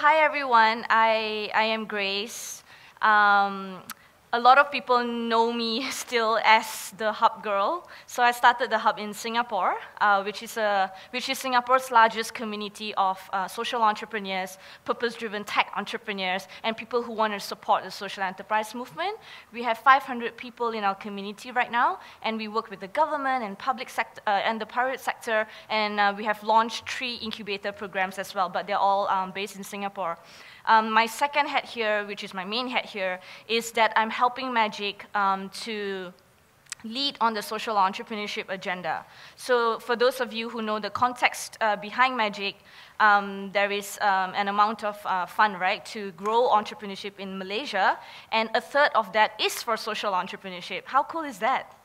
hi everyone, I am Grace. A lot of people know me still as the Hub Girl. So I started the Hub in Singapore, which is Singapore's largest community of social entrepreneurs, purpose-driven tech entrepreneurs, and people who want to support the social enterprise movement. We have 500 people in our community right now, and we work with the government and public sector and the private sector, and we have launched 3 incubator programs as well, but they're all based in Singapore. My second hat here, which is my main hat here, is that I'm helping Magic to lead on the social entrepreneurship agenda. So for those of you who know the context behind Magic, there is an amount of fund, right, to grow entrepreneurship in Malaysia, and 1/3 of that is for social entrepreneurship. How cool is that?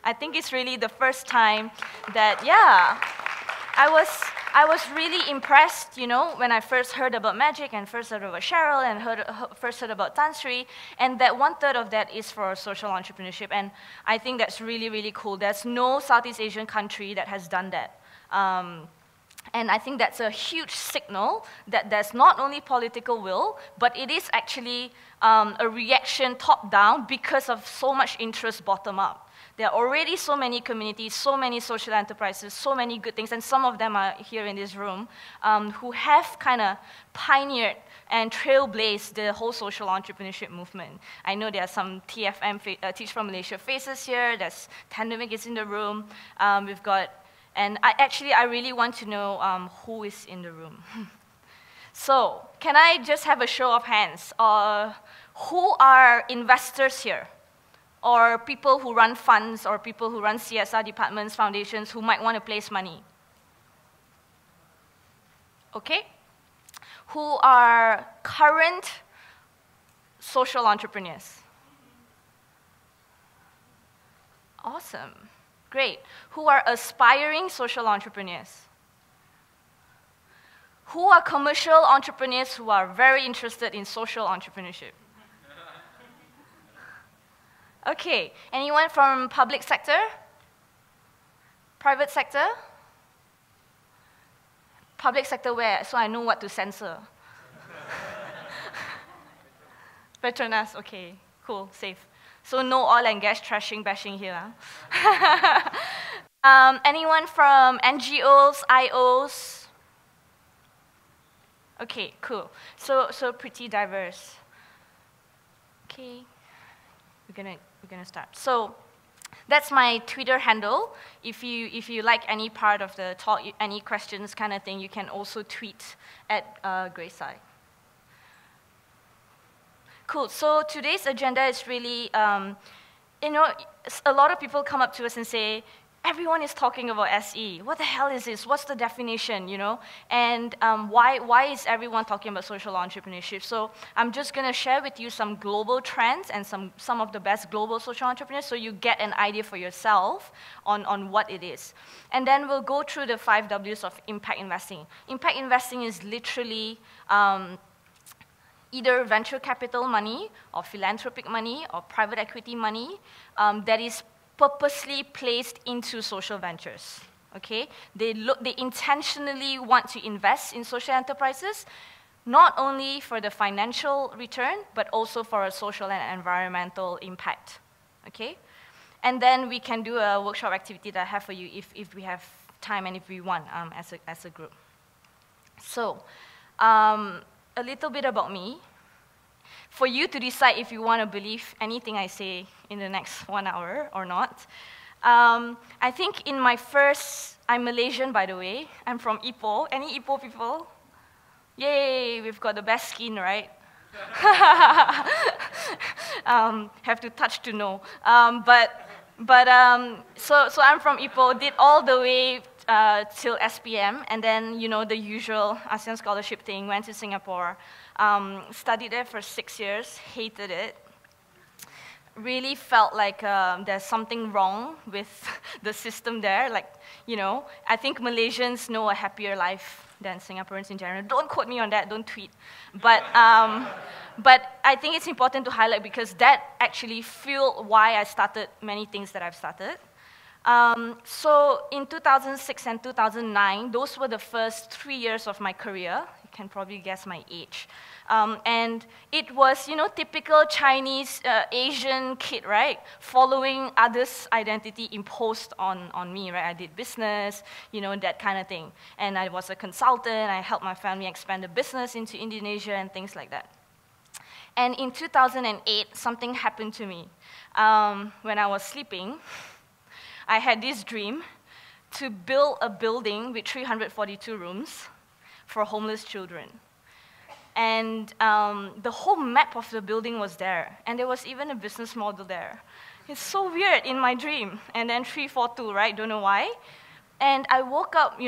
I think it's really the first time that, yeah, I was really impressed, you know, when I first heard about Magic and first heard about Cheryl and first heard about Tan Sri, and that 1/3 of that is for social entrepreneurship, and I think that's really, really cool. There's no Southeast Asian country that has done that. And I think that's a huge signal that there's not only political will, but it is actually a reaction top-down because of so much interest bottom-up. There are already so many communities, so many social enterprises, so many good things, and some of them are here in this room, who have kind of pioneered and trailblazed the whole social entrepreneurship movement. I know there are some TFM, Teach for Malaysia faces here, there's Toniic is in the room, we've got, and I really want to know who is in the room. So, can I just have a show of hands? Who are investors here? Or people who run funds, or people who run CSR departments, foundations, who might want to place money? Okay? Who are current social entrepreneurs? Awesome. Great. Who are aspiring social entrepreneurs? Who are commercial entrepreneurs who are very interested in social entrepreneurship? Okay, anyone from public sector? Private sector? Public sector where? So I know what to censor. Petronas, okay, cool, safe. So no oil and gas trashing, bashing here. Huh? Anyone from NGOs, IOs? Okay, cool. So pretty diverse. Okay, we're gonna start. So that's my Twitter handle. If you like any part of the talk, any questions kind of thing, you can also tweet at Grace Sai. Cool. So today's agenda is really, you know, a lot of people come up to us and say, everyone is talking about SE. What the hell is this? What's the definition, you know? And why is everyone talking about social entrepreneurship? So I'm just going to share with you some global trends and some of the best global social entrepreneurs so you get an idea for yourself on what it is. And then we'll go through the 5 Ws of impact investing. Impact investing is literally either venture capital money or philanthropic money or private equity money that is purposely placed into social ventures, okay? They intentionally want to invest in social enterprises, not only for the financial return, but also for a social and environmental impact, okay? And then we can do a workshop activity that I have for you if we have time and if we want as a group. So, a little bit about me. For you to decide if you want to believe anything I say in the next 1 hour or not. I think in my I'm Malaysian, by the way. I'm from Ipoh. Any Ipoh people? Yay, we've got the best skin, right? Have to touch to know. So I'm from Ipoh, did all the way till SPM, and then, you know, the usual ASEAN scholarship thing, went to Singapore, studied there for 6 years, hated it, really felt like there's something wrong with the system there. Like, you know, I think Malaysians know a happier life than Singaporeans in general. Don't quote me on that, don't tweet. But I think it's important to highlight because that actually fueled why I started many things that I've started. So in 2006 and 2009, those were the first 3 years of my career. You can probably guess my age. And it was, typical Chinese, Asian kid, right? Following others' identity imposed on me, right? I did business, that kind of thing. And I was a consultant. I helped my family expand the business into Indonesia and things like that. And in 2008, something happened to me. When I was sleeping, I had this dream to build a building with 342 rooms for homeless children. And the whole map of the building was there, and there was even a business model there. It's so weird in my dream. And then 342, right? Don't know why. And I woke up,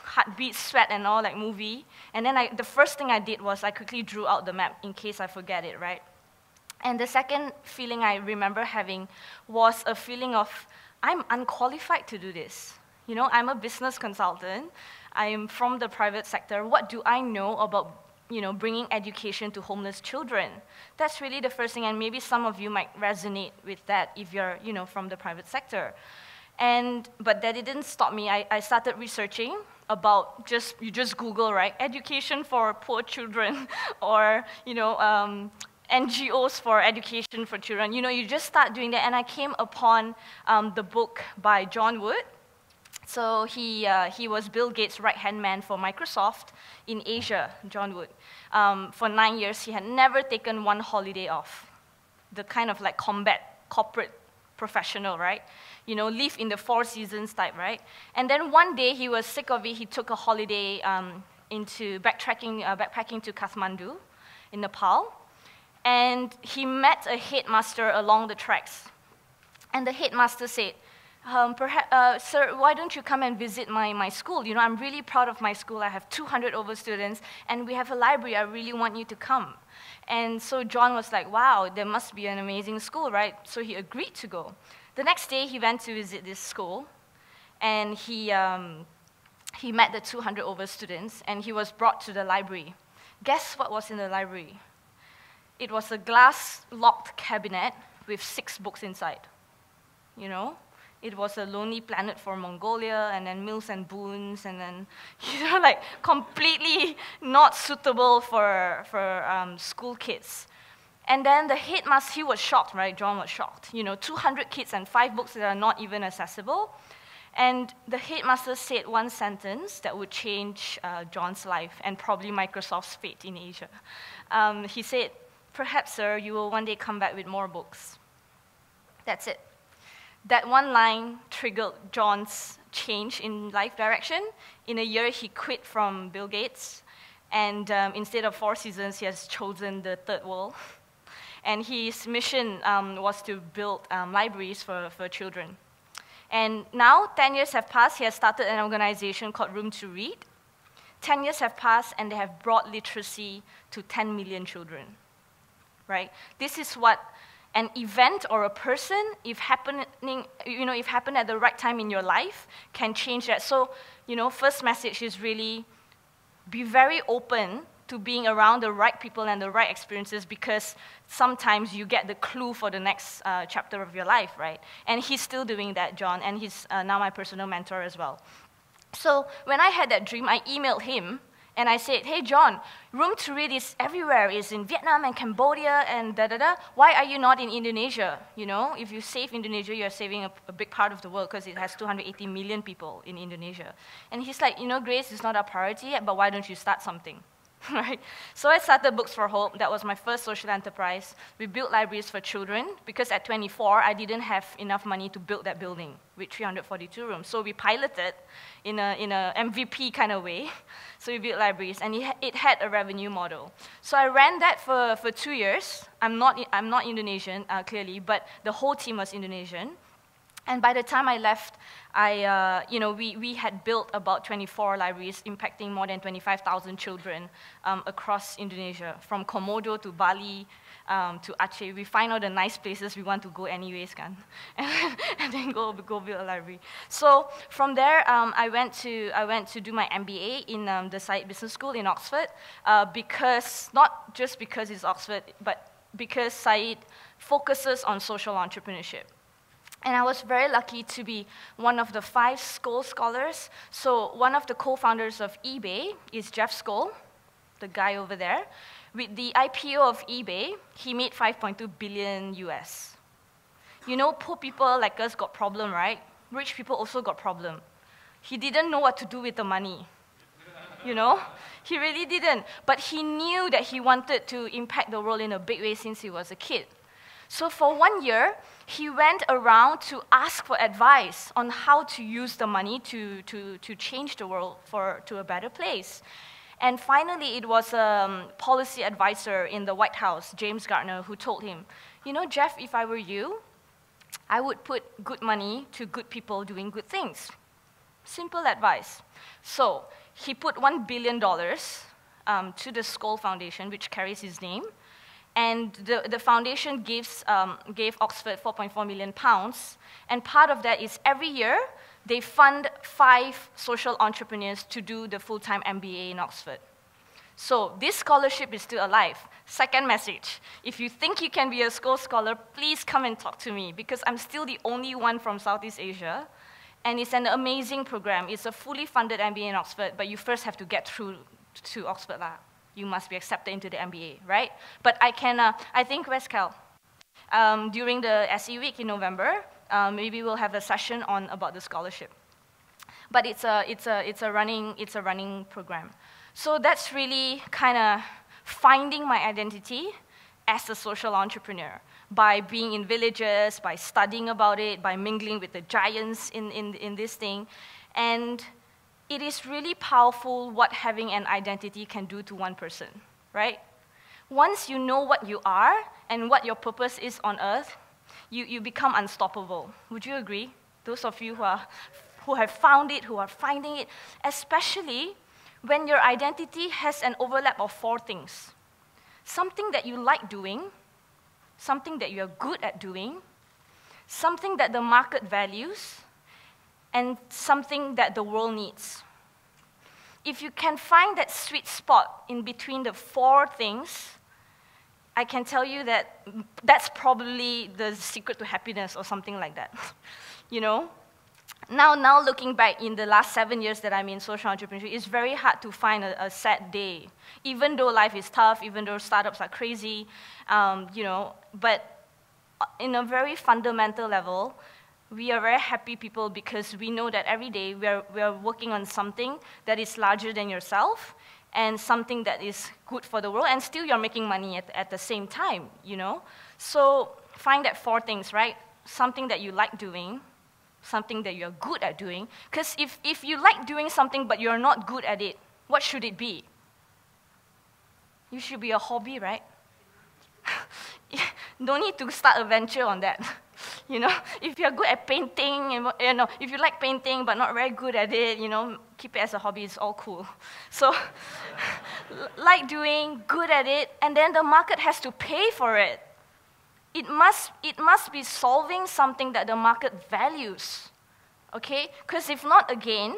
heartbeat, sweat, and all, like movie. And then the first thing I did was I quickly drew out the map in case I forget it, right? And the second feeling I remember having was a feeling of, I'm unqualified to do this. I'm a business consultant. I am from the private sector. What do I know about, bringing education to homeless children? That's really the first thing, and maybe some of you might resonate with that if you're, from the private sector. But that didn't stop me. I started researching about you just Google, right? Education for poor children, or, NGOs for education for children. You just start doing that, and I came upon the book by John Wood. So he was Bill Gates' right-hand man for Microsoft in Asia, John Wood. For 9 years, he had never taken one holiday off. The kind of like combat corporate professional, right? Live in the Four Seasons type, right? And then one day he was sick of it. He took a holiday into backpacking to Kathmandu in Nepal. And he met a headmaster along the tracks. And the headmaster said, sir, why don't you come and visit my school? I'm really proud of my school. I have 200 over students, and we have a library. I really want you to come. And so John was like, wow, there must be an amazing school, right? So he agreed to go. The next day, he went to visit this school, and he met the 200 over students, and he was brought to the library. Guess what was in the library? It was a glass-locked cabinet with 6 books inside. It was a Lonely Planet for Mongolia, and then Mills and Boons, and then, like completely not suitable for school kids. And then the headmaster, he was shocked, right? John was shocked. 200 kids and 5 books that are not even accessible. And the headmaster said one sentence that would change John's life and probably Microsoft's fate in Asia. He said, perhaps, sir, you will one day come back with more books. That's it. That one line triggered John's change in life direction. In a year, he quit from Bill Gates. And instead of 4 seasons, he has chosen the third world. And his mission was to build libraries for children. And now, 10 years have passed. He has started an organization called Room to Read. 10 years have passed, and they have brought literacy to 10 million children. Right? This is what an event or a person, if happened at the right time in your life, can change that. So, first message is really be very open to being around the right people and the right experiences, because sometimes you get the clue for the next chapter of your life, right? And he's still doing that, John, and he's now my personal mentor as well. So when I had that dream, I emailed him, and I said, hey, John, Room to Read is everywhere. It's in Vietnam and Cambodia and da-da-da. Why are you not in Indonesia? If you save Indonesia, you're saving a big part of the world, because it has 280 million people in Indonesia. And he's like, Grace, it's not our priority yet, but why don't you start something? Right? So I started Books for Hope. That was my first social enterprise. We built libraries for children, because at 24, I didn't have enough money to build that building with 342 rooms. So we piloted in a MVP kind of way. So we built libraries, and it had a revenue model. So I ran that for 2 years. I'm not Indonesian, clearly, but the whole team was Indonesian. And by the time I left, we had built about 24 libraries impacting more than 25,000 children across Indonesia, from Komodo to Bali to Aceh. We find all the nice places we want to go anyways, and then go build a library. So from there, I went to do my MBA in the Said Business School in Oxford, because not just because it's Oxford, but because Said focuses on social entrepreneurship. And I was very lucky to be one of the 5 Skoll scholars. So one of the co-founders of eBay is Jeff Skoll. the guy over there, with the IPO of eBay, he made 5.2 billion US. You know, poor people like us got problem, right? Rich people also got problem. He didn't know what to do with the money. You know? He really didn't. But he knew that he wanted to impact the world in a big way since he was a kid. So for 1 year, he went around to ask for advice on how to use the money to change the world to a better place. And finally, it was a policy advisor in the White House, James Gartner, who told him, you know, Jeff, if I were you, I would put good money to good people doing good things. Simple advice. So he put $1 billion to the Skoll Foundation, which carries his name. And the foundation gave Oxford £4.4 million. And part of that is every year, they fund 5 social entrepreneurs to do the full-time MBA in Oxford. So this scholarship is still alive. Second message, if you think you can be a Skoll scholar, please come and talk to me, because I'm still the only one from Southeast Asia. And it's an amazing program. It's a fully funded MBA in Oxford, but you first have to get through to Oxford. You must be accepted into the MBA, right? But I think West Cal, during the SE week in November, maybe we'll have a session about the scholarship. But it's a running program. So that's really kind of finding my identity as a social entrepreneur by being in villages, by studying about it, by mingling with the giants in this thing. And it is really powerful what having an identity can do to one person, right? Once you know what you are and what your purpose is on earth, you become unstoppable. Would you agree? Those of you who have found it, who are finding it, especially when your identity has an overlap of 4 things. Something that you like doing, something that you're good at doing, something that the market values, and something that the world needs. If you can find that sweet spot in between the 4 things, I can tell you that that's probably the secret to happiness or something like that. You know? Now looking back in the last 7 years that I'm in social entrepreneurship, it's very hard to find a sad day. Even though life is tough, even though startups are crazy, you know, but in a very fundamental level, we are very happy people because we know that every day we are working on something that is larger than yourself and something that is good for the world, and still you're making money at the same time, you know? So find that 4 things, right? Something that you like doing, something that you're good at doing. Because if you like doing something but you're not good at it, what should it be? You should be a hobby, right? No need to start a venture on that. You know, if you're good at painting, you know, if you like painting but not very good at it, you know, keep it as a hobby, it's all cool. So, like doing, good at it, and then the market has to pay for it. It must be solving something that the market values, okay? Because if not, again,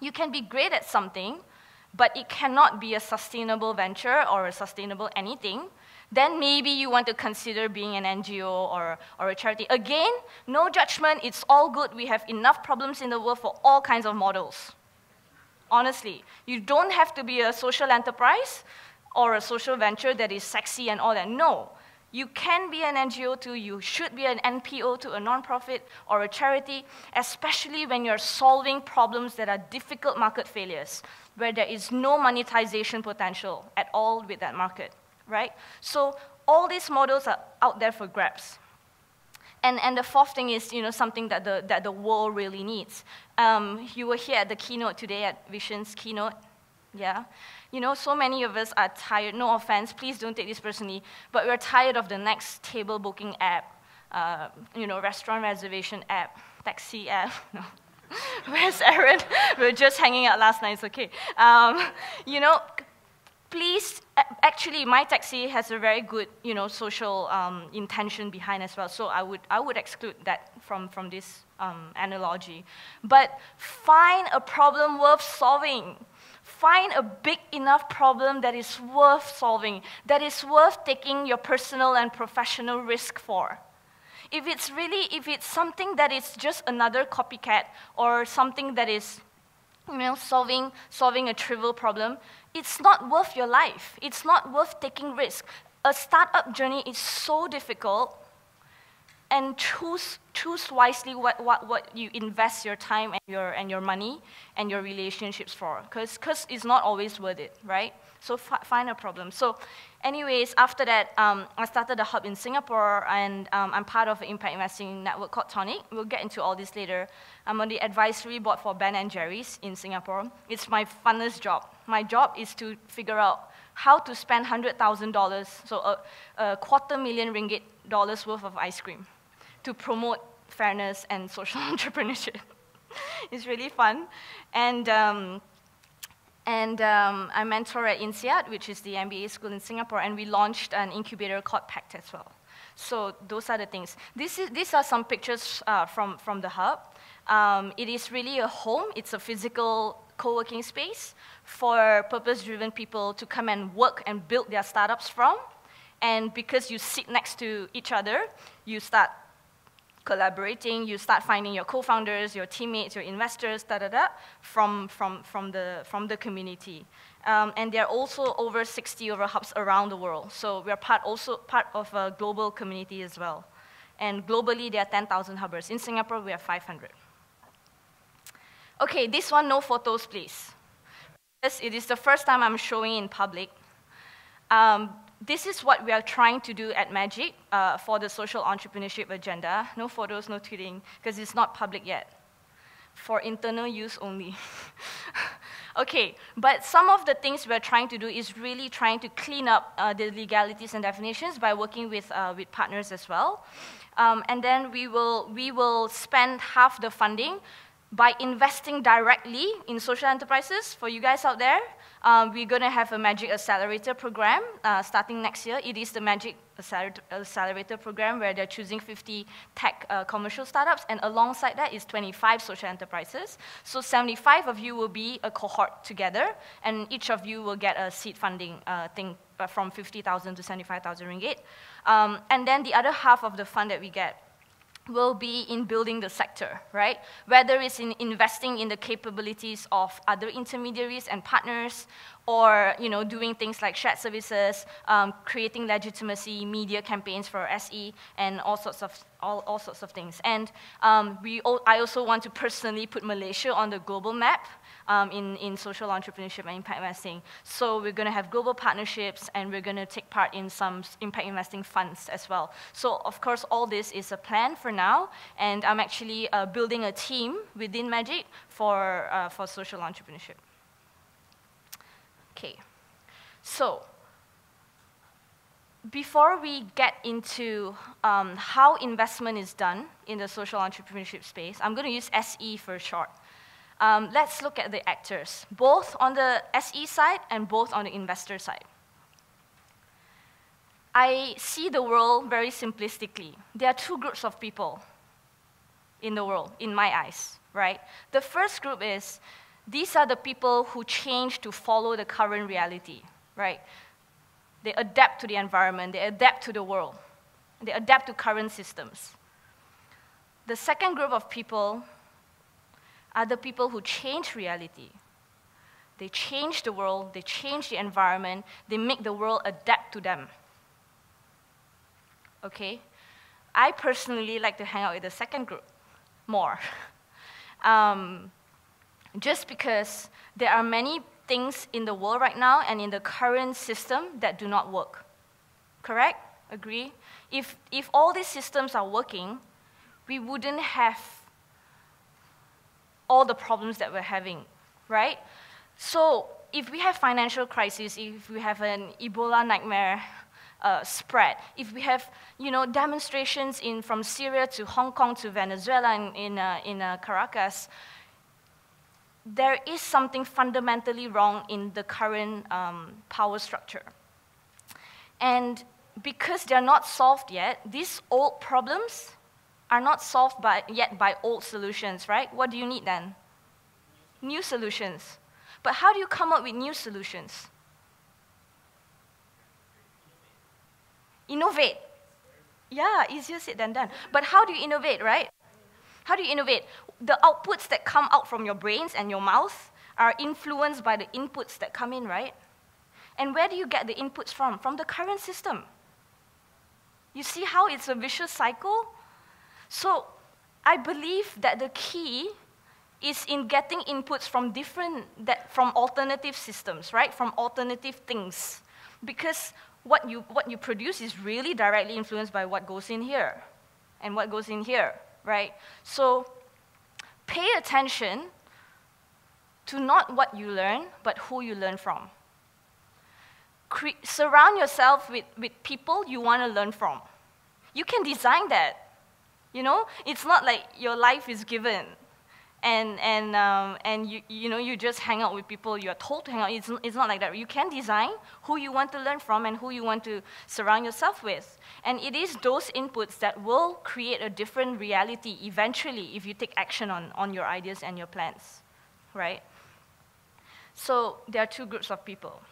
you can be great at something, but it cannot be a sustainable venture or a sustainable anything. Then maybe you want to consider being an NGO or a charity. Again, no judgment, it's all good. We have enough problems in the world for all kinds of models. Honestly, you don't have to be a social enterprise or a social venture that is sexy and all that. No, you can be an NGO too, you should be an NPO to a nonprofit or a charity, especially when you're solving problems that are difficult market failures, where there is no monetization potential at all with that market. Right? So all these models are out there for grabs. And the 4th thing is, you know, something that the world really needs. You were here at the keynote today, at Vision's keynote. Yeah? You know, so many of us are tired, no offense, please don't take this personally, but we're tired of the next table booking app, you know, restaurant reservation app, taxi app. No. Where's Aaron? We were just hanging out last night, it's okay. You know, please, actually, my taxi has a very good, you know, social intention behind as well. So I would exclude that from this analogy. But find a problem worth solving. Find a big enough problem that is worth solving, that is worth taking your personal and professional risk for. If it's something that is just another copycat or something that is, you know, solving a trivial problem, it's not worth your life. It's not worth taking risk. A startup journey is so difficult, and choose wisely what you invest your time and your money and your relationships for, because it's not always worth it, right? So find a problem. So anyways, after that, I started a hub in Singapore, and I'm part of an impact investing network called Toniic. We'll get into all this later. I'm on the advisory board for Ben & Jerry's in Singapore. It's my funnest job. My job is to figure out how to spend $100,000, so a $250,000 worth of ice cream, to promote fairness and social entrepreneurship. It's really fun. And I mentor at INSEAD, which is the MBA school in Singapore, and we launched an incubator called PACT as well. So those are the things. These are some pictures from the hub. It is really a home. It's a physical co-working space for purpose-driven people to come and work and build their startups from. And because you sit next to each other, you start collaborating, you start finding your co-founders, your teammates, your investors, from the community. And there are also over 60 hubs around the world. So we are part of a global community as well. And globally, there are 10,000 hubbers. In Singapore, we have 500. Okay, this one, no photos, please. It is the first time I'm showing in public. This is what we are trying to do at Magic for the social entrepreneurship agenda. No photos, no tweeting, because it's not public yet. For internal use only. Okay, but some of the things we're trying to do is really trying to clean up the legalities and definitions by working with partners as well. And then we will spend half the funding by investing directly in social enterprises. For you guys out there, we're going to have a Magic Accelerator program starting next year. It is the Magic Accelerator program where they're choosing 50 tech commercial startups, and alongside that is 25 social enterprises. So 75 of you will be a cohort together, and each of you will get a seed funding thing from 50,000 to 75,000 ringgit. And then the other half of the fund that we get will be in building the sector, right? Whether it's in investing in the capabilities of other intermediaries and partners, or doing things like shared services, creating legitimacy, media campaigns for SE, and all sorts of things. And I also want to personally put Malaysia on the global map in social entrepreneurship and impact investing. So we're going to have global partnerships, and we're going to take part in some impact investing funds as well. So of course, all this is a plan for now, and I'm actually building a team within Magic for social entrepreneurship. Okay, so before we get into how investment is done in the social entrepreneurship space, I'm going to use SE for short. Let's look at the actors, both on the SE side and both on the investor side. I see the world very simplistically. There are two groups of people in the world, in my eyes, right? The first group is, these are the people who change to follow the current reality, right? They adapt to the environment, they adapt to the world, they adapt to current systems. The second group of people are the people who change reality. They change the world, they change the environment, they make the world adapt to them. Okay? I personally like to hang out with the second group more. Just because there are many things in the world right now and in the current system that do not work. Correct? Agree? If all these systems are working, we wouldn't have all the problems that we're having, right? So if we have financial crisis, if we have an Ebola nightmare spread, if we have demonstrations from Syria to Hong Kong to Venezuela in Caracas, there is something fundamentally wrong in the current power structure. And because they're not solved yet, these old problems are not solved yet by old solutions, right? What do you need then? New solutions. But how do you come up with new solutions? Innovate. Yeah, easier said than done. But how do you innovate, right? How do you innovate? The outputs that come out from your brains and your mouth are influenced by the inputs that come in, right? And where do you get the inputs from? From the current system. You see how it's a vicious cycle? So I believe that the key is in getting inputs from from alternative systems, right? From alternative things. Because what you produce is really directly influenced by what goes in here and what goes in here, right? So pay attention to not what you learn, but who you learn from. Surround yourself with people you want to learn from. You can design that. You know, it's not like your life is given, and you just hang out with people you are told to hang out. It's not like that. You can design who you want to learn from and who you want to surround yourself with, and it is those inputs that will create a different reality eventually if you take action on your ideas and your plans, right? So there are two groups of people.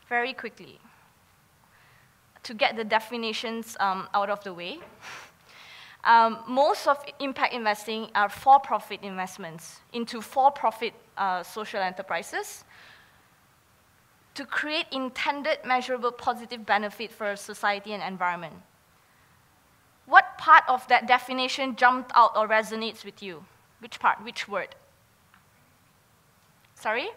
Very quickly, to get the definitions out of the way. Most of impact investing are for-profit investments into for-profit social enterprises to create intended, measurable, positive benefit for society and environment. What part of that definition jumped out or resonates with you? Which part? Which word? Sorry?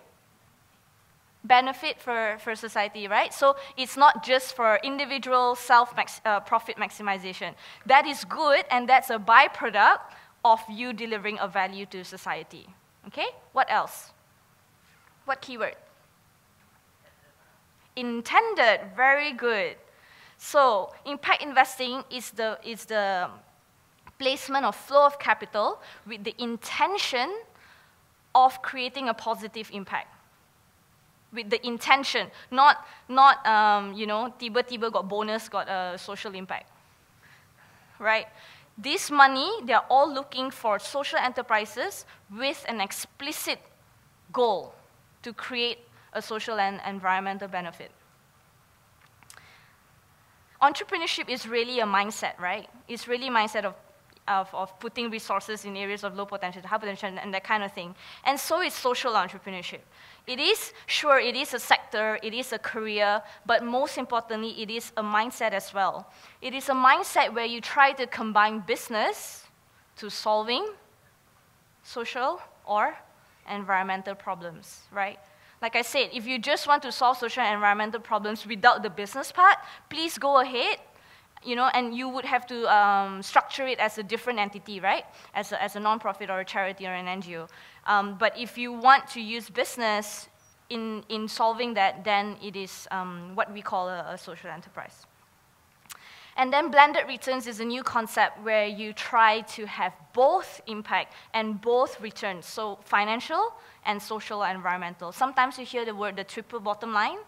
Benefit for society, right? So it's not just for individual self-profit maximization. That is good, and that's a byproduct of you delivering a value to society. Okay? What else? What keyword? Intended. Very good. So impact investing is the placement of flow of capital with the intention of creating a positive impact. With the intention, not tiba-tiba got bonus, got a social impact, right? This money, they're all looking for social enterprises with an explicit goal to create a social and environmental benefit. Entrepreneurship is really a mindset, right? It's really a mindset of putting resources in areas of low potential, high potential, and that kind of thing. And so is social entrepreneurship. It is a sector, it is a career, but most importantly, it is a mindset as well. It is a mindset where you try to combine business to solving social or environmental problems, right? Like I said, if you just want to solve social and environmental problems without the business part, please go ahead. And you would have to structure it as a different entity, right? As a non-profit or a charity or an NGO. But if you want to use business in solving that, then it is what we call a social enterprise. And then blended returns is a new concept where you try to have both impact and both returns, so financial and social and environmental. Sometimes you hear the triple bottom line,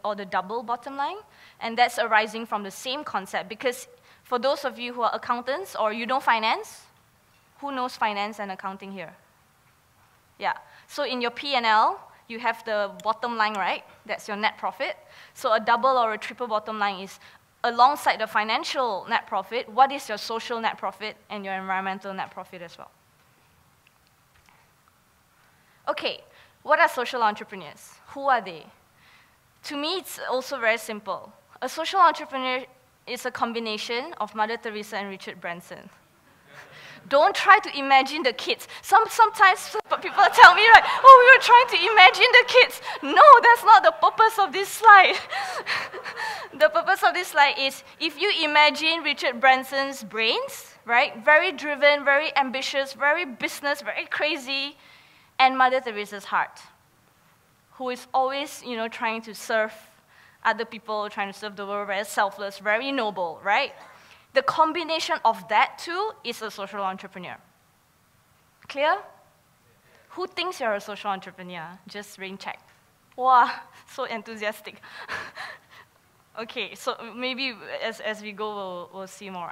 or the double bottom line, and that's arising from the same concept, because for those of you who are accountants or you know finance, who knows finance and accounting here? Yeah, so in your P&L, you have the bottom line, right? That's your net profit. So a double or a triple bottom line is alongside the financial net profit, what is your social net profit and your environmental net profit as well? Okay, what are social entrepreneurs? Who are they? To me, it's also very simple. A social entrepreneur is a combination of Mother Teresa and Richard Branson. Don't try to imagine the kids. Sometimes people tell me, right, oh, we were trying to imagine the kids. No, that's not the purpose of this slide. The purpose of this slide is, if you imagine Richard Branson's brains, right, very driven, very ambitious, very business, very crazy, and Mother Teresa's heart, who is always, trying to serve other people, trying to serve the world, very selfless, very noble, right? The combination of that two is a social entrepreneur. Clear? Who thinks you're a social entrepreneur? Just rain check. Wow, so enthusiastic. Okay, so maybe as we go, we'll see more.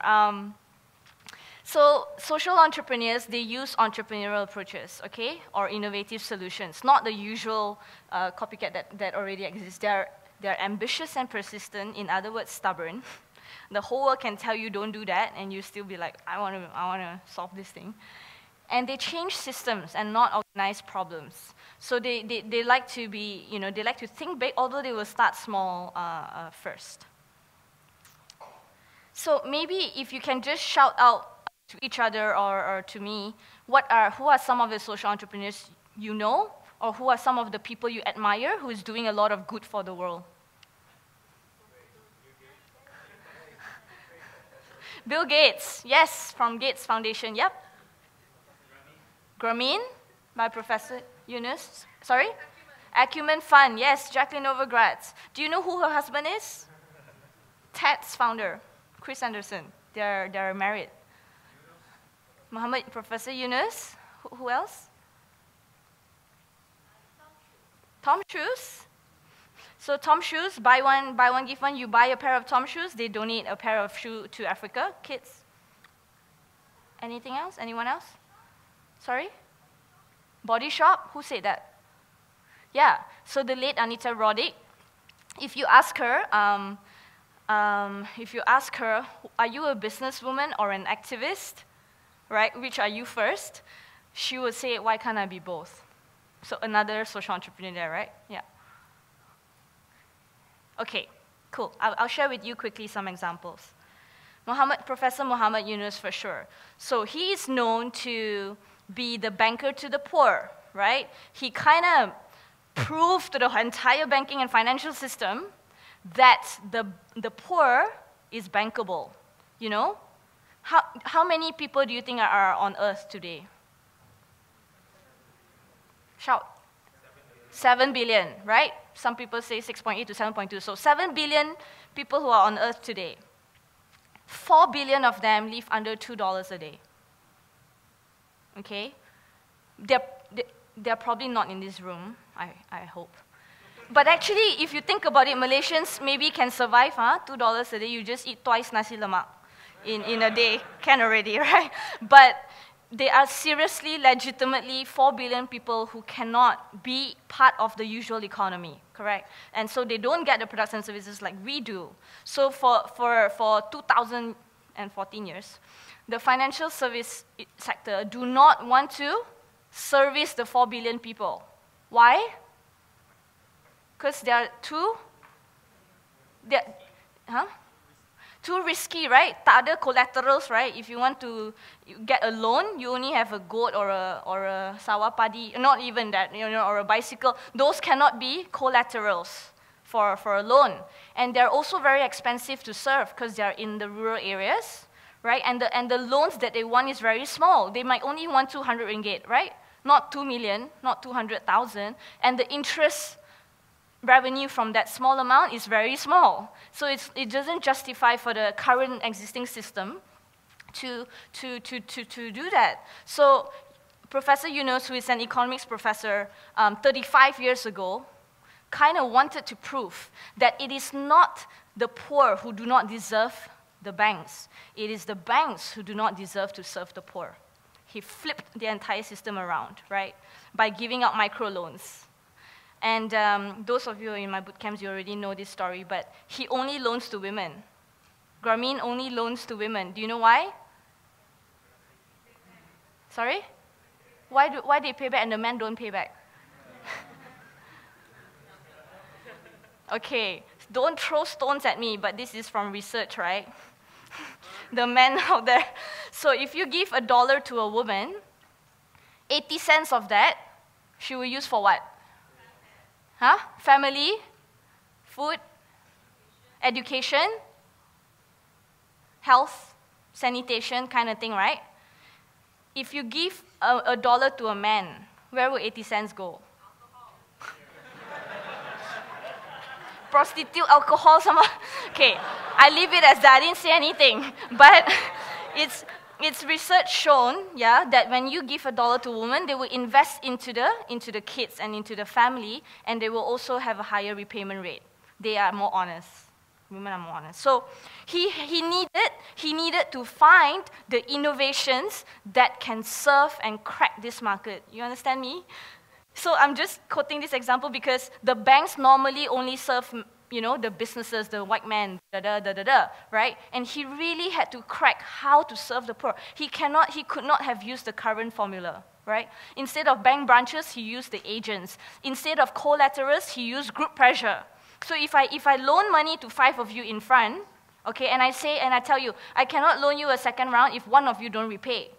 So social entrepreneurs, they use entrepreneurial approaches, okay, or innovative solutions, not the usual copycat that already exists. They're ambitious and persistent, in other words, stubborn. The whole world can tell you don't do that, and you still be like, I want to solve this thing. And they change systems and not organize problems. So they like to be, they like to think big, although they will start small first. So maybe if you can just shout out to each other or to me, who are some of the social entrepreneurs you know, or who are some of the people you admire who is doing a lot of good for the world? Bill Gates, yes, from Gates Foundation, yep. Grameen, by Professor Yunus. Sorry? Acumen Fund, yes, Jacqueline Overgratz. Do you know who her husband is? TED's founder, Chris Anderson. They're married. Professor Yunus. Who else? Tom Shoes. So Tom Shoes, buy one, give one. You buy a pair of Tom Shoes, they donate a pair of shoes to Africa, kids. Anything else? Anyone else? Sorry? Body Shop? Who said that? Yeah, so the late Anita Roddick, if you ask her, are you a businesswoman or an activist, right? Which are you first? She would say, why can't I be both? So another social entrepreneur there, right? Yeah. Okay, cool. I'll share with you quickly some examples. Professor Muhammad Yunus for sure. So he is known to be the banker to the poor, right? He kind of proved to the entire banking and financial system that the poor is bankable, you know? How many people do you think are on earth today? Shout. 7 billion, right? Some people say 6.8 to 7.2. So 7 billion people who are on earth today. 4 billion of them live under $2 a day. Okay? They're probably not in this room, I hope. But actually, if you think about it, Malaysians maybe can survive, $2 a day. You just eat twice nasi lemak in a day. Can already, right? But there are seriously, legitimately 4 billion people who cannot be part of the usual economy, correct? And so they don't get the products and services like we do. So for 2014 years, the financial service sector do not want to service the 4 billion people. Why? Because they are too risky, right? Tak ada collaterals, right? If you want to get a loan, you only have a goat or a sawah padi, not even that, or a bicycle. Those cannot be collaterals for a loan. And they're also very expensive to serve because they're in the rural areas, right? And the loans that they want is very small. They might only want 200 ringgit, right? Not 2 million, not 200,000. And the interest revenue from that small amount is very small. So it doesn't justify for the current existing system to do that. So Professor Yunus, who is an economics professor 35 years ago, kind of wanted to prove that it is not the poor who do not deserve the banks. It is the banks who do not deserve to serve the poor. He flipped the entire system around, right, by giving out microloans. And those of you in my boot camps, you already know this story, but he only loans to women. Grameen only loans to women. Do you know why? Sorry? Why they pay back and the men don't pay back? Okay, don't throw stones at me, but this is from research, right? The men out there. So if you give $1 to a woman, 80 cents of that, she will use for what? Family, food, education, health, sanitation kind of thing, right? If you give $1 to a man, where will 80 cents go? Prostitute, alcohol, some. Okay, I leave it as that. I didn't say anything. But it's research shown, yeah, that when you give $1 to a woman, they will invest into the kids and into the family, and they will also have a higher repayment rate. They are more honest. Women are more honest. So he needed to find the innovations that can serve and crack this market. You understand me? So I'm just quoting this example because the banks normally only serve the businesses, the white man, right? And he really had to crack how to serve the poor. He could not have used the current formula, right? Instead of bank branches, he used the agents. Instead of collaterals, he used group pressure. So if I loan money to 5 of you in front, okay, and I tell you, I cannot loan you a second round if one of you don't repay.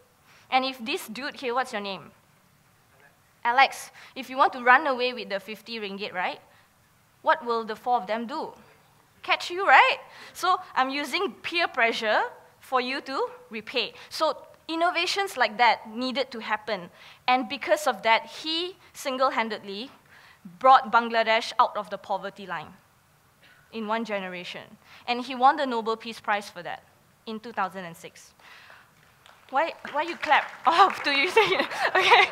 And if this dude here, what's your name? Alex, if you want to run away with the 50 ringgit, right? What will the 4 of them do? Catch you, right? So I'm using peer pressure for you to repay. So innovations like that needed to happen. And because of that, he single-handedly brought Bangladesh out of the poverty line in 1 generation. And he won the Nobel Peace Prize for that in 2006. Why you clap? Oh, do you think? Okay.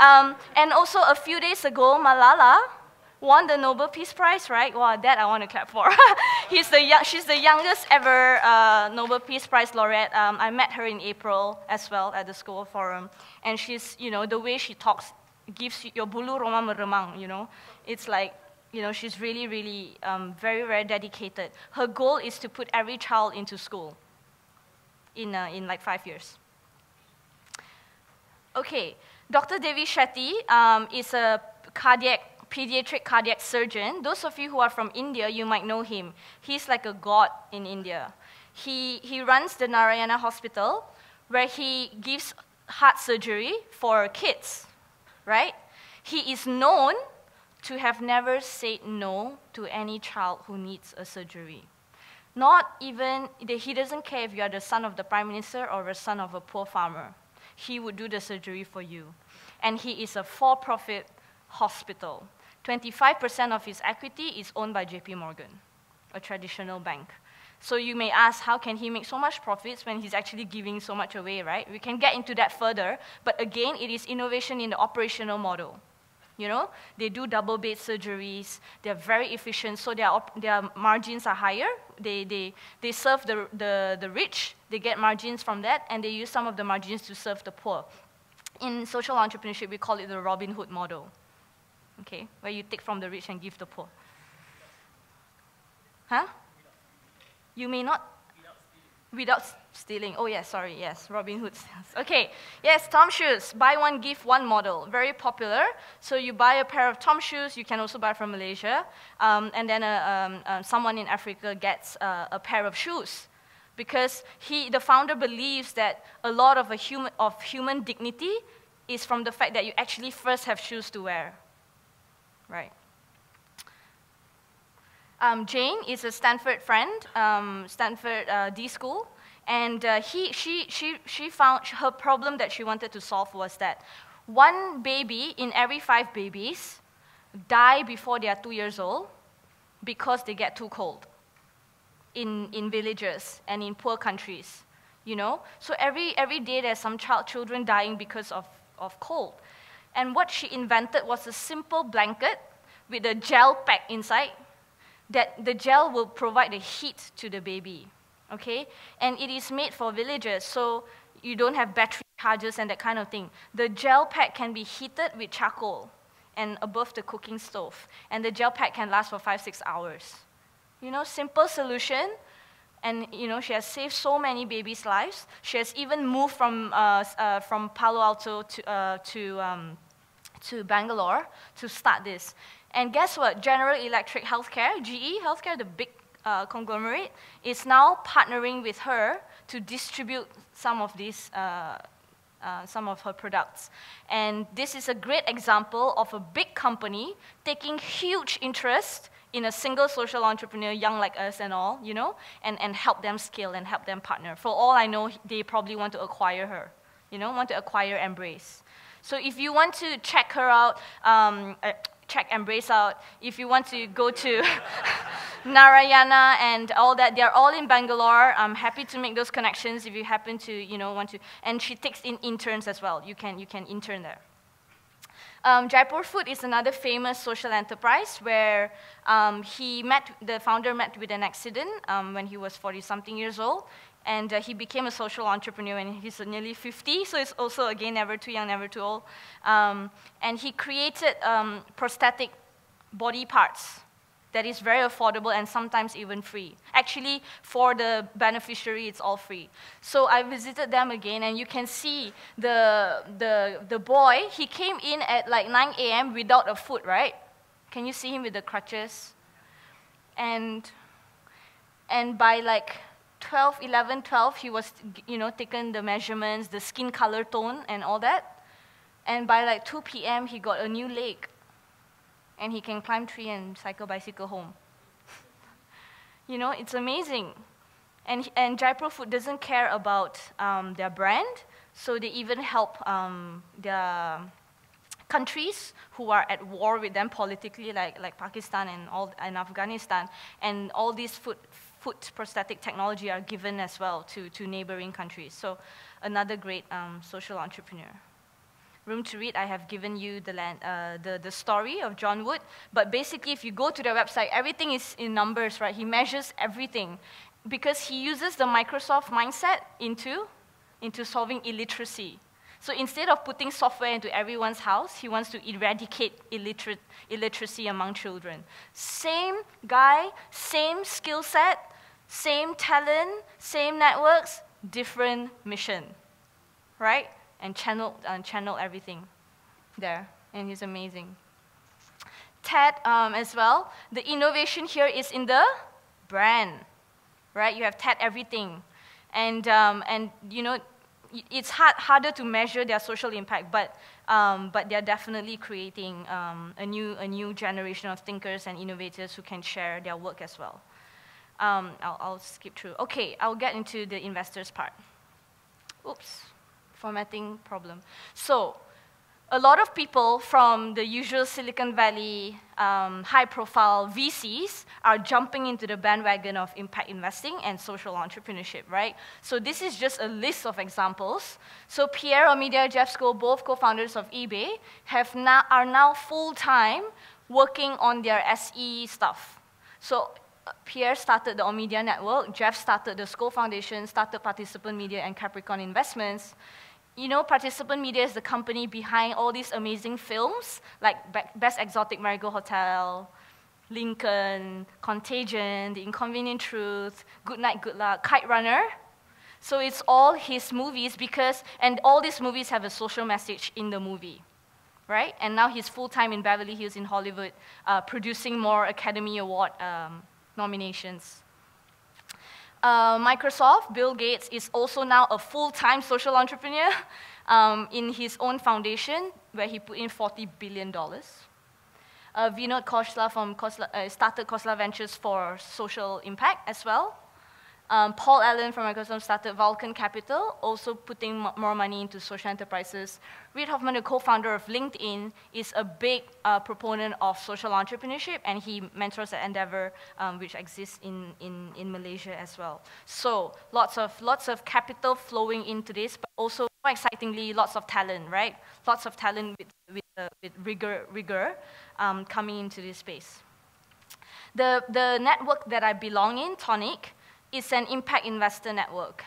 And also a few days ago, Malala won the Nobel Peace Prize, right? Wow, that I want to clap for. She's the youngest ever Nobel Peace Prize laureate. I met her in April as well at the School Forum. And she's, the way she talks gives you your bulu roma meremang, It's like, she's really, really very, very dedicated. Her goal is to put every child into school in like 5 years. Okay, Dr. Devi Shetty is a pediatric cardiac surgeon. Those of you who are from India, you might know him. He's like a god in India. He runs the Narayana Hospital, where he gives heart surgery for kids, right? He is known to have never said no to any child who needs a surgery. Not even, he doesn't care if you are the son of the prime minister or the son of a poor farmer. He would do the surgery for you. And he is a for-profit hospital. 25% of his equity is owned by JP Morgan, a traditional bank. So you may ask, how can he make so much profits when he's actually giving so much away, right? We can get into that further, but again, it is innovation in the operational model. They do double bed surgeries. They're very efficient, so their margins are higher. They serve the rich. They get margins from that, and they use some of the margins to serve the poor. In social entrepreneurship, we call it the Robin Hood model, okay, where you take from the rich and give the poor. Huh? You may not. Without stealing. Oh, yes, sorry, yes, Robin Hood. Okay, yes, Tom shoes. Buy one, give one model. Very popular. So you buy a pair of Tom shoes. You can also buy from Malaysia. And then someone in Africa gets a pair of shoes. Because the founder believes that a lot of human dignity is from the fact that you actually first have shoes to wear. Right. Jane is a Stanford friend, Stanford D School, and she found her problem that she wanted to solve was that 1 baby in every 5 babies die before they are 2 years old because they get too cold in villages and in poor countries, So every day there's some children dying because of cold. And what she invented was a simple blanket with a gel pack inside, that the gel will provide the heat to the baby, okay? And it is made for villages, so you don't have battery charges and that kind of thing. The gel pack can be heated with charcoal and above the cooking stove, and the gel pack can last for 5-6 hours. Simple solution, and she has saved so many babies' lives. She has even moved from Palo Alto to Bangalore to start this. And guess what? General Electric Healthcare, GE Healthcare, the big conglomerate, is now partnering with her to distribute some of her products. And this is a great example of a big company taking huge interest in a single social entrepreneur, young like us and all, and help them scale and help them partner. For all I know, they probably want to acquire her, want to acquire Embrace. So if you want to check her out, check Embrace out. If you want to go to Narayana and all that, they're all in Bangalore. I'm happy to make those connections if you happen to, want to. And she takes in interns as well. You can intern there. Jaipur Food is another famous social enterprise where the founder met with an accident when he was 40-something years old. And he became a social entrepreneur when he's nearly 50, so it's also, again, never too young, never too old. And he created prosthetic body parts that is very affordable and sometimes even free. Actually, for the beneficiary, it's all free. So I visited them again, and you can see the boy, he came in at like 9 a.m. without a foot, right? Can you see him with the crutches? And by like 11, 12, he was, taken the measurements, the skin color tone and all that. And by like 2 p.m., he got a new leg. And he can climb tree and bicycle home. It's amazing. And Jaipur Food doesn't care about their brand, so they even help their countries who are at war with them politically, like Pakistan and Afghanistan, and all these foot prosthetic technology are given as well to neighboring countries. So another great social entrepreneur. Room to read, I have given you the story of John Wood, but basically if you go to their website, everything is in numbers, right? He measures everything because he uses the Microsoft mindset into solving illiteracy. So instead of putting software into everyone's house, he wants to eradicate illiteracy among children. Same guy, same skill set, same talent, same networks, different mission, right? And channel everything there, and he's amazing. Ted as well. The innovation here is in the brand, right? You have Ted everything, and it's harder to measure their social impact, but they're definitely creating a new generation of thinkers and innovators who can share their work as well. I'll skip through. Okay, I'll get into the investors part. Oops. Formatting problem. So, a lot of people from the usual Silicon Valley high-profile VCs are jumping into the bandwagon of impact investing and social entrepreneurship, right? So this is just a list of examples. So Pierre Omidyar, Jeff Skoll, both co-founders of eBay, are now full-time working on their SE stuff. So Pierre started the Omidyar Network, Jeff started the Skoll Foundation, started Participant Media and Capricorn Investments. Participant Media is the company behind all these amazing films, like Best Exotic Marigold Hotel, Lincoln, Contagion, The Inconvenient Truth, Good Night, Good Luck, Kite Runner. So it's all his movies and all these movies have a social message in the movie, right? And now he's full-time in Beverly Hills in Hollywood, producing more Academy Award nominations. Microsoft, Bill Gates is also now a full-time social entrepreneur in his own foundation, where he put in $40 billion. Vinod Khosla from started Khosla Ventures for social impact as well. Paul Allen from Microsoft started Vulcan Capital, also putting more money into social enterprises. Reid Hoffman, the co-founder of LinkedIn, is a big proponent of social entrepreneurship, and he mentors at Endeavor, which exists in Malaysia as well. So lots of capital flowing into this, but also more excitingly, lots of talent, right? Lots of talent with rigor coming into this space. The network that I belong in, Toniic, is an impact investor network.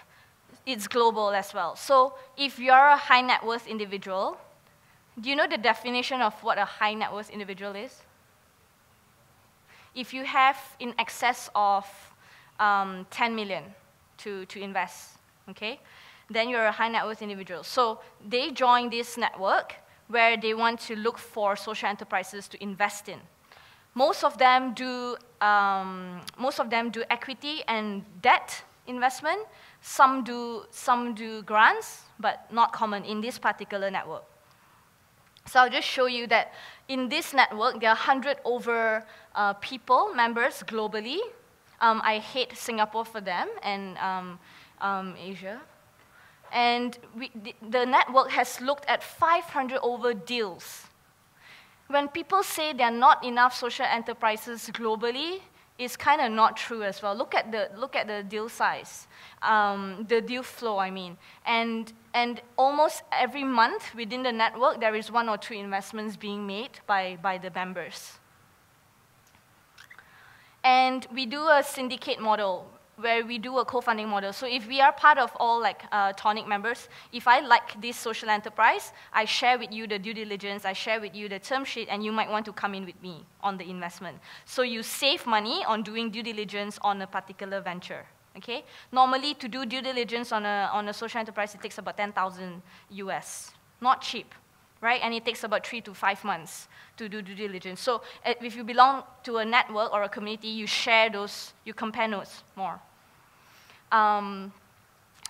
It's global as well. So if you're a high net worth individual, do you know the definition of what a high net worth individual is? If you have in excess of 10 million to invest, okay, then you're a high net worth individual. So they join this network where they want to look for social enterprises to invest in. Most of them do equity and debt investment. Some do grants, but not common in this particular network. So I'll just show you that in this network, there are 100 over members globally. I hate Singapore for them and Asia. And the network has looked at 500 over deals. When people say there are not enough social enterprises globally, it's kind of not true as well. Look at the deal size, the deal flow, I mean. And almost every month within the network, there is 1 or 2 investments being made by the members. And we do a syndicate model where we do a co-funding model. So if we are part of all like Toniic members, if I like this social enterprise, I share with you the due diligence, I share with you the term sheet, and you might want to come in with me on the investment. So you save money on doing due diligence on a particular venture. Okay? Normally, to do due diligence on a social enterprise, it takes about 10,000 US. Not cheap, right? And it takes about 3 to 5 months to do due diligence. So if you belong to a network or a community, you share those, you compare notes more. And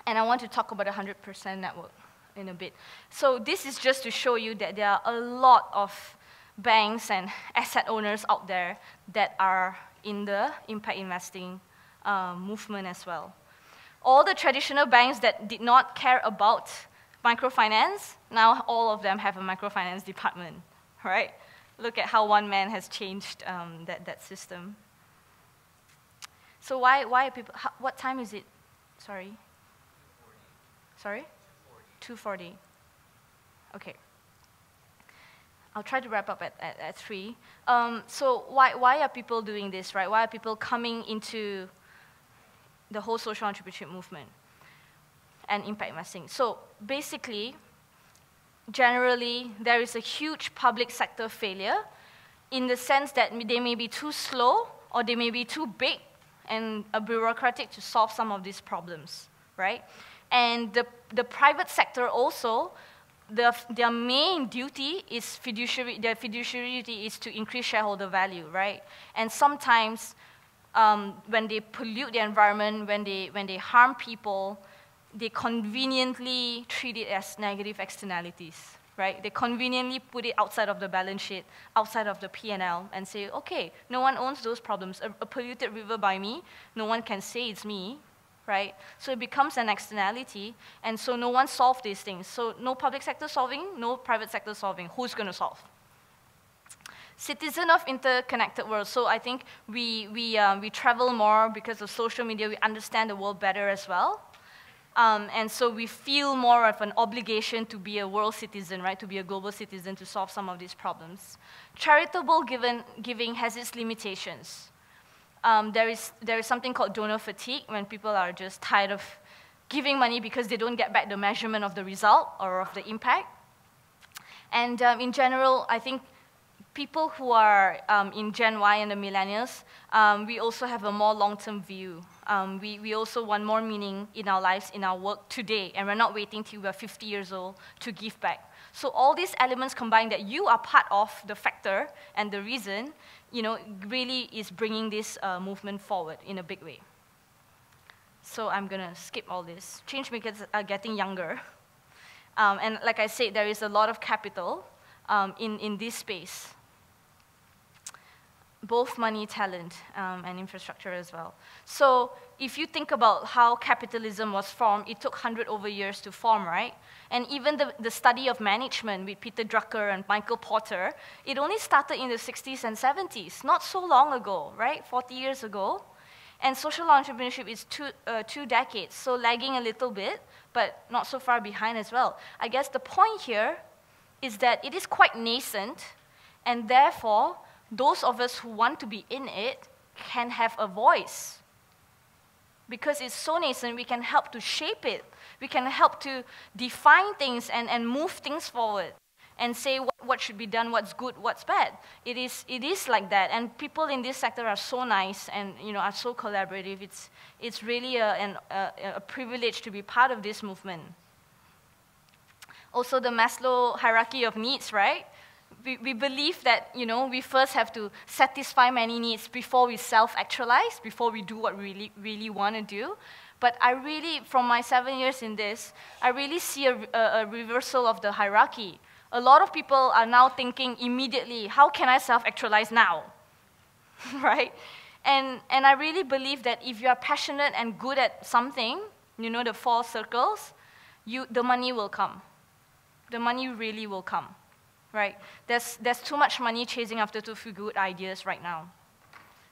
I want to talk about 100% network in a bit. So this is just to show you that there are a lot of banks and asset owners out there that are in the impact investing movement as well. All the traditional banks that did not care about microfinance, now all of them have a microfinance department, right? Look at how one man has changed that system. So why are people, what time is it? Sorry? 2:40. Sorry? 2:40. Okay. I'll try to wrap up at 3. So why are people doing this, right? Why are people coming into the whole social entrepreneurship movement and impact investing? So basically, generally, there is a huge public sector failure in the sense that they may be too slow or they may be too big and bureaucratic to solve some of these problems, right? And the private sector also, their main duty is their fiduciary duty is to increase shareholder value, right? And sometimes when they pollute the environment, when they harm people, they conveniently treat it as negative externalities, right? They conveniently put it outside of the balance sheet, outside of the P&L, and say, okay, no one owns those problems. A polluted river by me, no one can say it's me, right? So it becomes an externality, and so no one solves these things. So no public sector solving, no private sector solving. Who's going to solve? Citizen of interconnected world. So I think we travel more because of social media. We understand the world better as well. And so we feel more of an obligation to be a world citizen, right? To be a global citizen to solve some of these problems. Charitable giving has its limitations. There is something called donor fatigue when people are just tired of giving money because they don't get back the measurement of the result or of the impact. And in general, I think people who are in Gen Y and the millennials, we also have a more long-term view. We also want more meaning in our lives, in our work today, and we're not waiting till we're 50 years old to give back. So all these elements combined that you are part of the factor and the reason, really is bringing this movement forward in a big way. So I'm going to skip all this. Change makers are getting younger. And like I said, there is a lot of capital in this space. Both money, talent, and infrastructure as well. So if you think about how capitalism was formed, it took 100 over years to form, right? And even the study of management with Peter Drucker and Michael Porter, it only started in the 60s and 70s, not so long ago, right? 40 years ago. And social entrepreneurship is 2 decades, so lagging a little bit, but not so far behind as well. I guess the point here is that it is quite nascent, and therefore, those of us who want to be in it can have a voice. Because it's so nascent, we can help to shape it. We can help to define things and move things forward and say what should be done, what's good, what's bad. It is like that, and people in this sector are so nice and are so collaborative. It's really a privilege to be part of this movement. Also, the Maslow hierarchy of needs, right? We believe that we first have to satisfy many needs before we self-actualize, before we do what we really want to do. But I really, from my 7 years in this, I really see a reversal of the hierarchy. A lot of people are now thinking immediately, how can I self-actualize now? Right? And I really believe that if you are passionate and good at something, the 4 circles, the money will come. The money really will come. Right? There's too much money chasing after too few good ideas right now.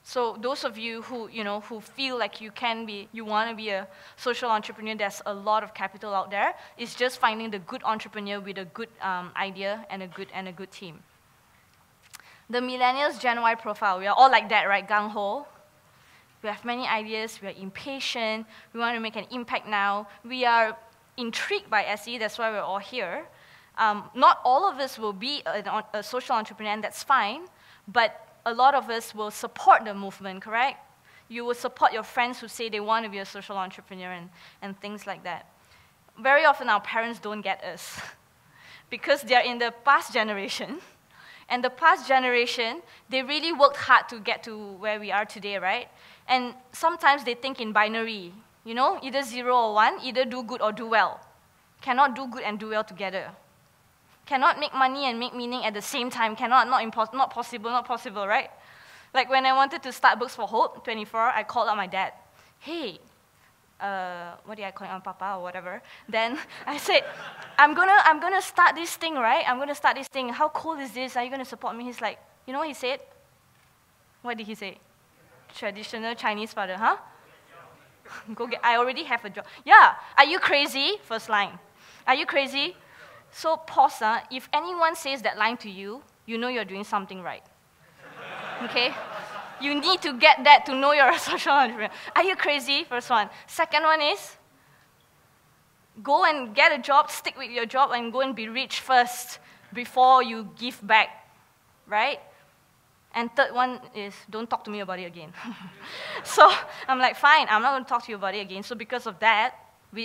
So those of you who who feel like you want to be a social entrepreneur, there's a lot of capital out there. It's just finding the good entrepreneur with a good idea and a good team. The millennials Gen Y profile, we are all like that, right? Gung ho. We have many ideas, we are impatient, we want to make an impact now. We are intrigued by SE, that's why we're all here. Not all of us will be a social entrepreneur, and that's fine, but a lot of us will support the movement, correct? You will support your friends who say they want to be a social entrepreneur and things like that. Very often our parents don't get us because they're in the past generation. And the past generation, they really worked hard to get to where we are today, right? And sometimes they think in binary, you know, either 0 or 1, either do good or do well. Cannot do good and do well together. Cannot make money and make meaning at the same time. Not possible, right? Like when I wanted to start Books for Hope, 24, I called up my dad. Hey, what did I call him, Papa or whatever? Then I said, I'm gonna start this thing, right? I'm gonna start this thing. How cool is this? Are you gonna support me? He's like, you know what he said? What did he say? Traditional Chinese father, huh? Go get, I already have a job. Yeah, are you crazy? First line. Are you crazy? So pause, if anyone says that line to you, you know you're doing something right. Okay? You need to get that to know you're a social entrepreneur. Are you crazy? First one. Second one is, go and get a job, stick with your job, and go and be rich first before you give back, right? And third one is, don't talk to me about it again. So I'm like, fine, I'm not going to talk to you about it again. So because of that,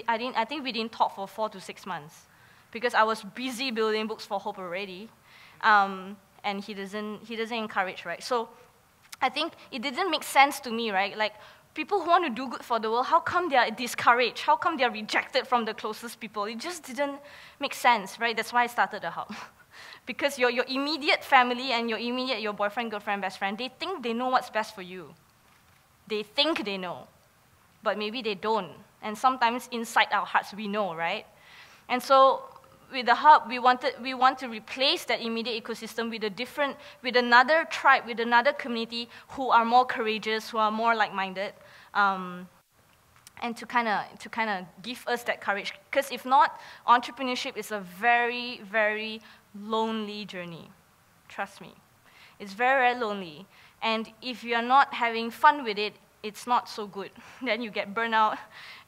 I think we didn't talk for 4 to 6 months because I was busy building Books for Hope already, and he doesn't encourage, right? So I think it didn't make sense to me, right? Like, people who want to do good for the world, how come they are discouraged? How come they are rejected from the closest people? It just didn't make sense, right? That's why I started the hub. Because your immediate family and your boyfriend, girlfriend, best friend, they think they know what's best for you. They think they know, but maybe they don't. And sometimes inside our hearts, we know, right? And so with the hub, we want to replace that immediate ecosystem with another tribe, with another community who are more courageous, who are more like-minded, and to kind of give us that courage. Because if not, entrepreneurship is a very, very lonely journey. Trust me. It's very, very lonely. And if you're not having fun with it, it's not so good. Then you get burnout,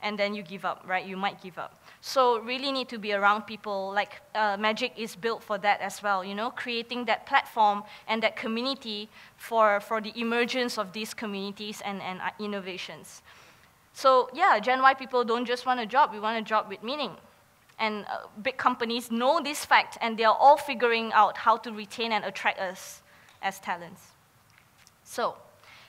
and then you give up, right? You might give up. So really need to be around people. Like Magic is built for that as well, you know, creating that platform and that community for the emergence of these communities and innovations. So yeah, Gen Y people don't just want a job, we want a job with meaning. And big companies know this fact, and they are all figuring out how to retain and attract us as talents. So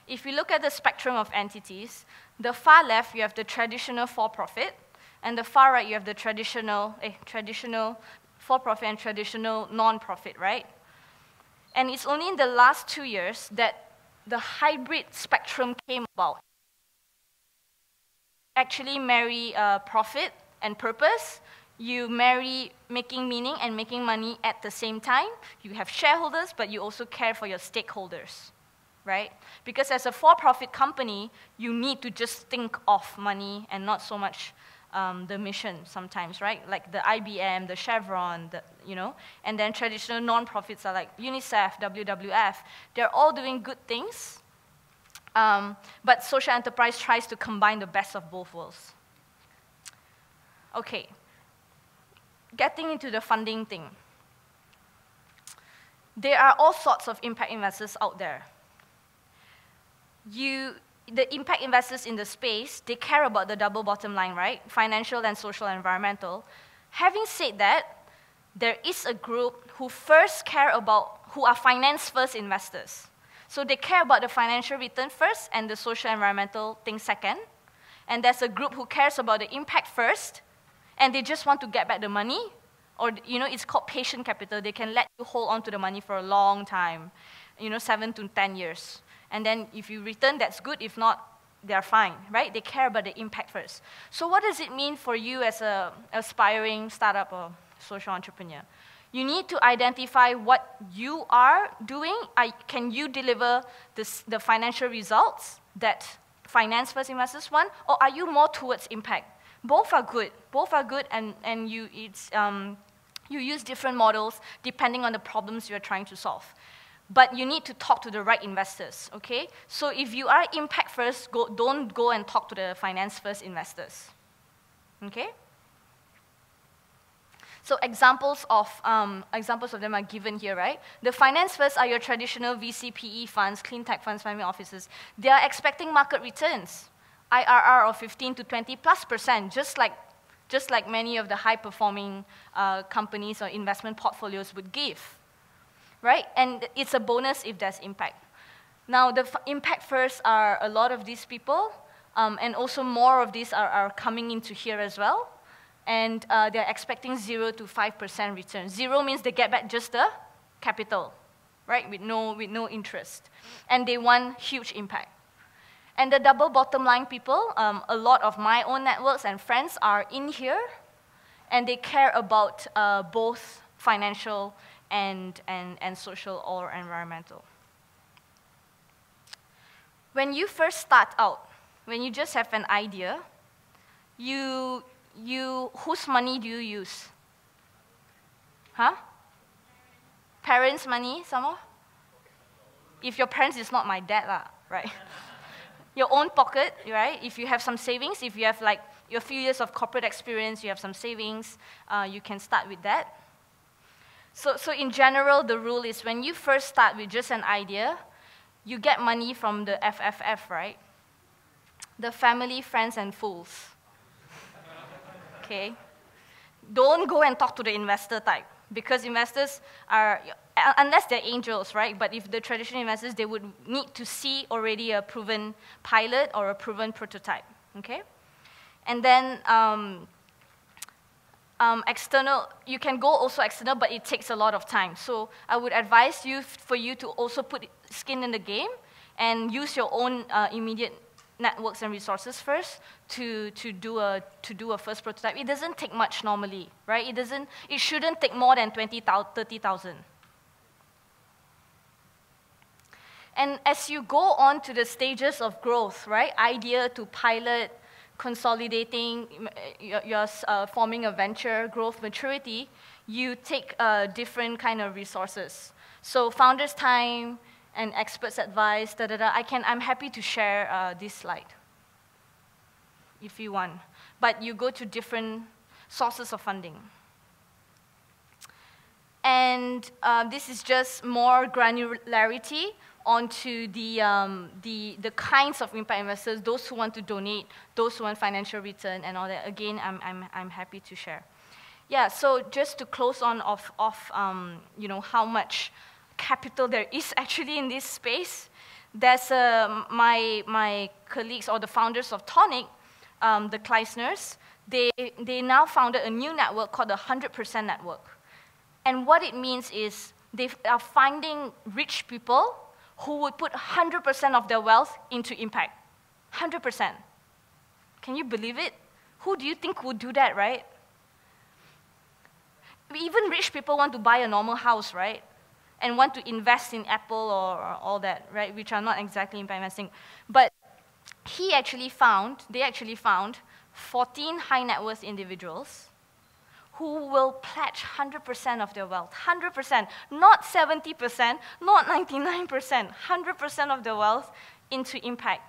if you look at the spectrum of entities, the far left, you have the traditional for-profit, and the far right, you have the traditional for-profit and traditional non-profit, right? And it's only in the last 2 years that the hybrid spectrum came about. Actually marry profit and purpose. You marry making meaning and making money at the same time. You have shareholders, but you also care for your stakeholders, right? Because as a for-profit company, you need to just think of money and not so much the mission sometimes, right? Like the IBM, the Chevron, you know? And then traditional non-profits are like UNICEF, WWF. They're all doing good things, but social enterprise tries to combine the best of both worlds. Okay. Getting into the funding thing. There are all sorts of impact investors out there. The impact investors in the space, they care about the double bottom line, right? Financial and social and environmental. Having said that, there is a group who are finance first investors. So they care about the financial return first and the social and environmental thing second. And there's a group who cares about the impact first, and they just want to get back the money, or you know, it's called patient capital. They can let you hold on to the money for a long time, you know, 7 to 10 years. And then if you return, that's good. If not, they're fine, right? They care about the impact first. So what does it mean for you as an aspiring startup or social entrepreneur? You need to identify what you are doing. Can you deliver the financial results that finance first investors want, or are you more towards impact? Both are good. Both are good, and you use different models depending on the problems you're trying to solve. but you need to talk to the right investors, okay? So if you are impact first, don't go and talk to the finance first investors, okay? So examples of them are given here, right? The finance first are your traditional VC, PE funds, clean tech funds, family offices. They are expecting market returns, IRR of 15 to 20+%, just like many of the high-performing companies or investment portfolios would give, right? And it's a bonus if there's impact. Now, the impact first are a lot of these people, and also more of these are coming into here as well. And they're expecting 0 to 5% return. 0 means they get back just the capital, right, with no interest. And they want huge impact. And the double bottom line people, a lot of my own networks and friends are in here, and they care about both financial and social or environmental. When you first start out, when you just have an idea, whose money do you use? Huh? Parents' money, some more? If your parents is not my dad, right? Your own pocket, right? If you have some savings, if you have like your few years of corporate experience, you have some savings, you can start with that. So in general, the rule is when you first start with just an idea, you get money from the FFF, right? The family, friends, and fools. Okay? Don't go and talk to the investor type, because investors are, unless they're angels, right? But if the traditional investors, they would need to see already a proven pilot or a proven prototype, okay? And then external, you can go also external, but it takes a lot of time. So I would advise you for you to also put skin in the game and use your own immediate networks and resources first to do a first prototype. It doesn't take much normally, right? It shouldn't take more than 20,000, 30,000. And as you go on to the stages of growth, right? Idea to pilot, consolidating, you're forming a venture, growth, maturity, you take different kind of resources. So founder's time, and experts' advice, I'm happy to share this slide if you want. But you go to different sources of funding. And this is just more granularity onto the kinds of impact investors, those who want to donate, those who want financial return, and all that. Again, I'm happy to share. Yeah, so just to close on how much capital there is actually in this space. There's my colleagues or the founders of Toniic, the Kleisners, they now founded a new network called the 100% Network. And what it means is they are finding rich people who would put 100% of their wealth into impact. 100%. Can you believe it? Who do you think would do that, right? Even rich people want to buy a normal house, right? And want to invest in Apple or all that, right? Which are not exactly impact investing. But they actually found 14 high net worth individuals who will pledge 100% of their wealth. 100%, not 70%, not 99%, 100% of their wealth into impact.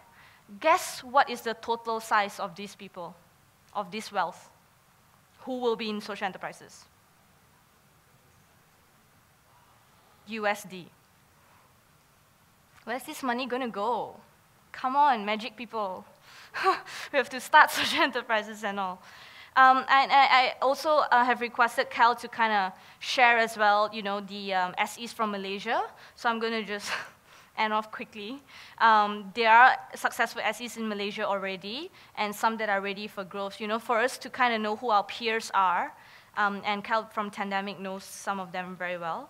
Guess what is the total size of these people, of this wealth, who will be in social enterprises? USD. Where's this money going to go? Come on, magic people. We have to start social enterprises and all. And I also have requested Cal to kind of share as well, the SEs from Malaysia. So I'm going to just end off quickly. There are successful SEs in Malaysia already, and some that are ready for growth. For us to kind of know who our peers are, and Cal from Tandemic knows some of them very well.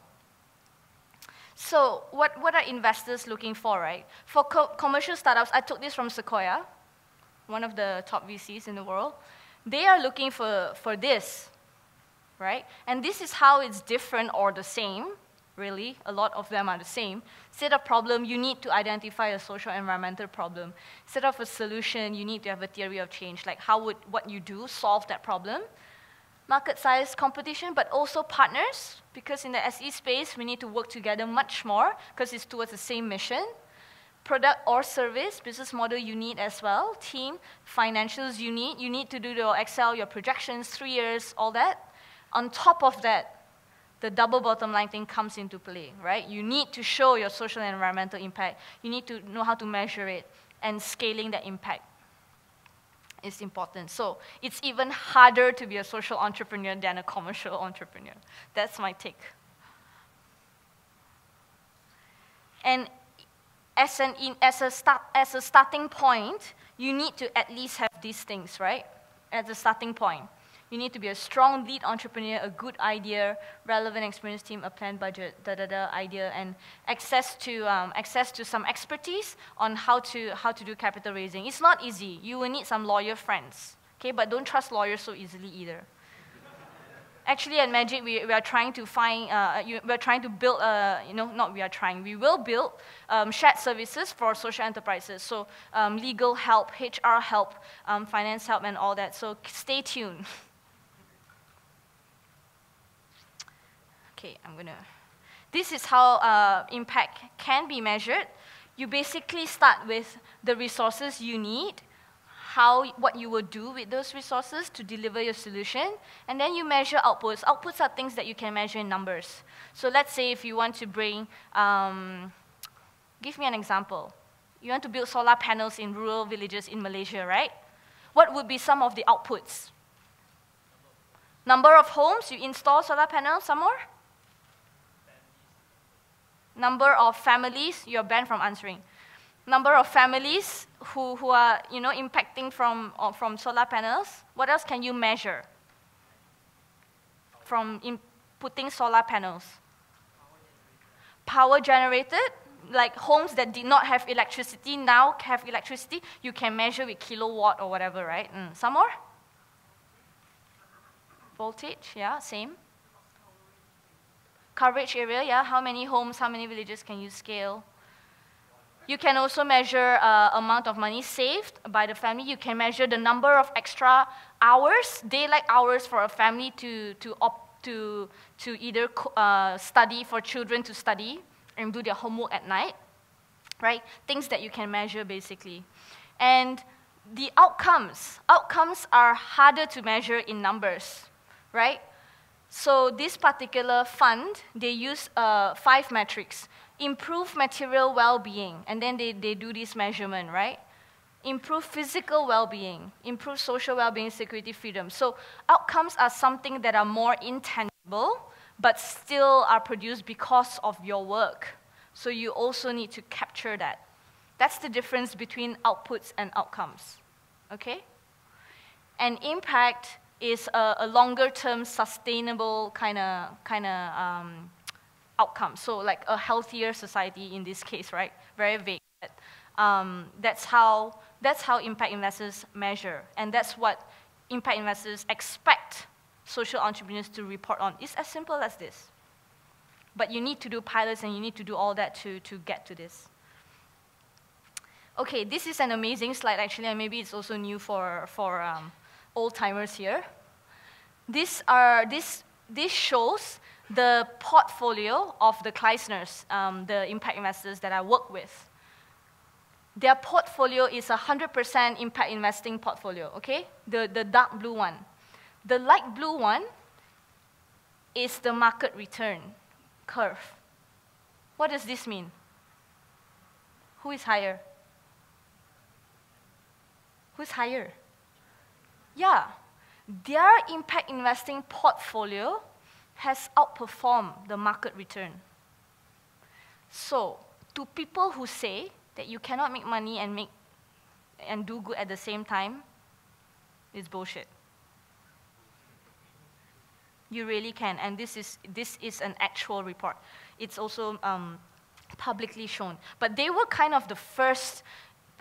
So what are investors looking for, right? For commercial startups, I took this from Sequoia, one of the top VCs in the world. They are looking for this, right? And this is how it's different or the same, really. A lot of them are the same. Instead of problem, you need to identify a social environmental problem. Instead of a solution, you need to have a theory of change, like how would what you do solve that problem. market size competition, but also partners, because in the SE space, we need to work together much more, because it's towards the same mission. Product or service, business model you need as well. Team, financials you need to do your Excel, your projections, 3 years, all that. On top of that, the double bottom line thing comes into play, right? You need to show your social and environmental impact. You need to know how to measure it, and scaling that impact is important. So it's even harder to be a social entrepreneur than a commercial entrepreneur. That's my take. And as a starting point, you need to at least have these things, right? As a starting point. You need to be a strong lead entrepreneur, a good idea, relevant experience team, a planned budget, idea, and access to some expertise on how to do capital raising. It's not easy. You will need some lawyer friends, okay? But don't trust lawyers so easily either. Actually, at Magic, we are trying to find, we are trying to build, we will build shared services for social enterprises. So legal help, HR help, finance help, and all that. So stay tuned. Okay, this is how impact can be measured. You basically start with the resources you need, what you will do with those resources to deliver your solution, and then you measure outputs. Outputs are things that you can measure in numbers. So let's say if you want to bring, give me an example. You want to build solar panels in rural villages in Malaysia, right? What would be some of the outputs? Number of homes you install solar panels, some more? Number of families, you're banned from answering. Number of families who are impacting from solar panels. What else can you measure from putting solar panels? Power generated, like homes that did not have electricity now have electricity. You can measure with kilowatt or whatever, right? Some more? Voltage, yeah, same. Coverage area, yeah, how many homes, how many villages can you scale? You can also measure amount of money saved by the family. You can measure the number of extra hours, daylight hours for a family to either study, for children to study and do their homework at night, right? Things that you can measure basically. And the outcomes are harder to measure in numbers, right? So this particular fund, they use 5 metrics. Improve material well-being, and then they do this measurement, right? Improve physical well-being, improve social well-being, security, freedom. So outcomes are something that are more intangible, but still are produced because of your work. So you also need to capture that. That's the difference between outputs and outcomes, okay? And impact is a longer-term, sustainable kind of outcome. So like a healthier society in this case, right? Very vague. That's how impact investors measure, and that's what impact investors expect social entrepreneurs to report on. It's as simple as this. But you need to do pilots, and you need to do all that to get to this. Okay, this is an amazing slide actually, and maybe it's also new for old-timers here. This shows the portfolio of the Kleisners, the impact investors that I work with. Their portfolio is 100% impact investing portfolio, okay? The dark blue one. The light blue one is the market return curve. What does this mean? Who is higher? Who's higher? Yeah. Their impact investing portfolio has outperformed the market return. So, to people who say that you cannot make money and do good at the same time, it's bullshit. You really can, and this is an actual report. It's also publicly shown. But they were kind of the first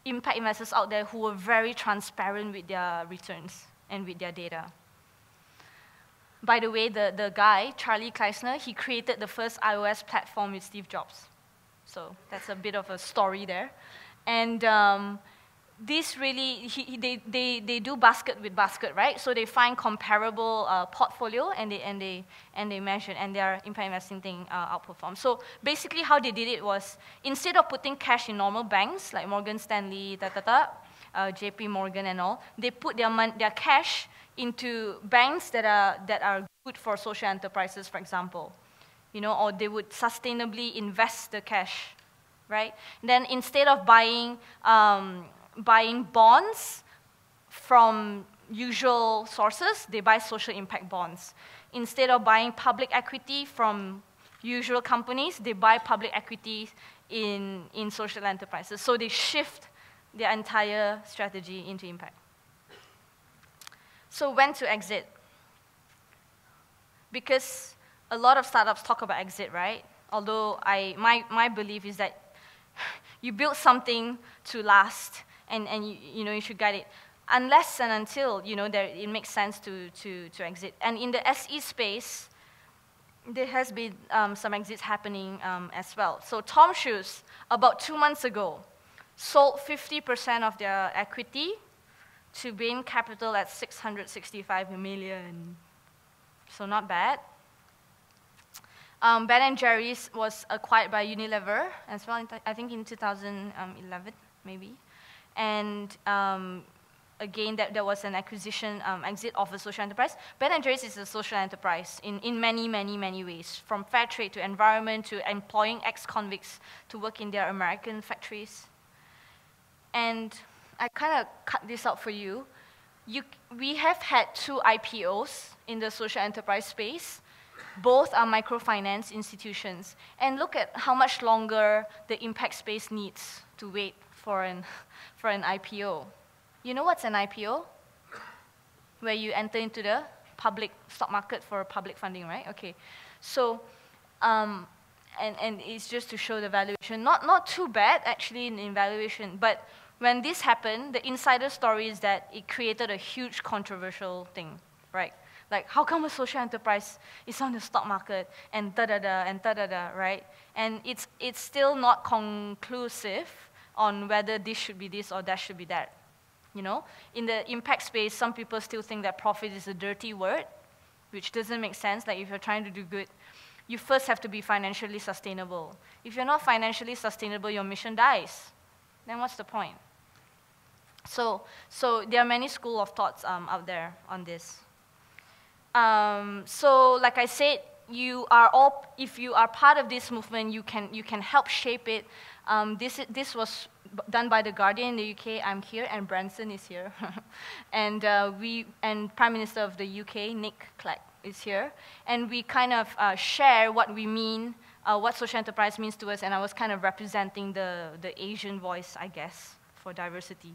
impact investors out there who were very transparent with their returns and with their data. By the way, the guy, Charlie Kleisner, he created the first iOS platform with Steve Jobs. So that's a bit of a story there. And this really, they do basket with basket, right? So they find comparable portfolio and they measure, and their impact investing thing outperforms. So basically how they did it was, instead of putting cash in normal banks like Morgan Stanley, JP Morgan and all, they put their cash into banks that are good for social enterprises, for example, you know, or they would sustainably invest the cash, right? Then instead of buying bonds from usual sources, they buy social impact bonds. Instead of buying public equity from usual companies, they buy public equity in social enterprises. So they shift their entire strategy into impact. So when to exit? Because a lot of startups talk about exit, right? Although my belief is that you build something to last, and you know, you should guide it, unless and until, you know, it makes sense to exit. And in the SE space, there has been some exits happening as well. So Tom Shoes, about 2 months ago, sold 50% of their equity to Bain Capital at 665 million. So not bad. Ben & Jerry's was acquired by Unilever as well, I think in 2011, maybe. And again, there was an acquisition, exit of a social enterprise. Ben & Jerry's is a social enterprise in many, many, many ways, from fair trade to environment to employing ex-convicts to work in their American factories. And I kind of cut this out for you. We have had 2 IPOs in the social enterprise space. Both are microfinance institutions. And look at how much longer the impact space needs to wait for an IPO. You know what's an IPO? Where you enter into the public stock market for public funding, right? Okay. So, and it's just to show the valuation. Not too bad, actually, in valuation. But when this happened, the insider story is that it created a huge controversial thing, right? Like, how come a social enterprise is on the stock market and da-da-da and da-da-da, right? And it's still not conclusive on whether this should be this or that should be that, you know? In the impact space, some people still think that profit is a dirty word, which doesn't make sense. Like, if you're trying to do good, you first have to be financially sustainable. If you're not financially sustainable, your mission dies. Then what's the point? So there are many school of thoughts out there on this. So like I said, if you are part of this movement, you can help shape it. This was done by The Guardian in the UK. I'm here, and Branson is here. And Prime Minister of the UK, Nick Clegg, is here. And we kind of share what we mean, what social enterprise means to us, and I was kind of representing the Asian voice, I guess, for diversity.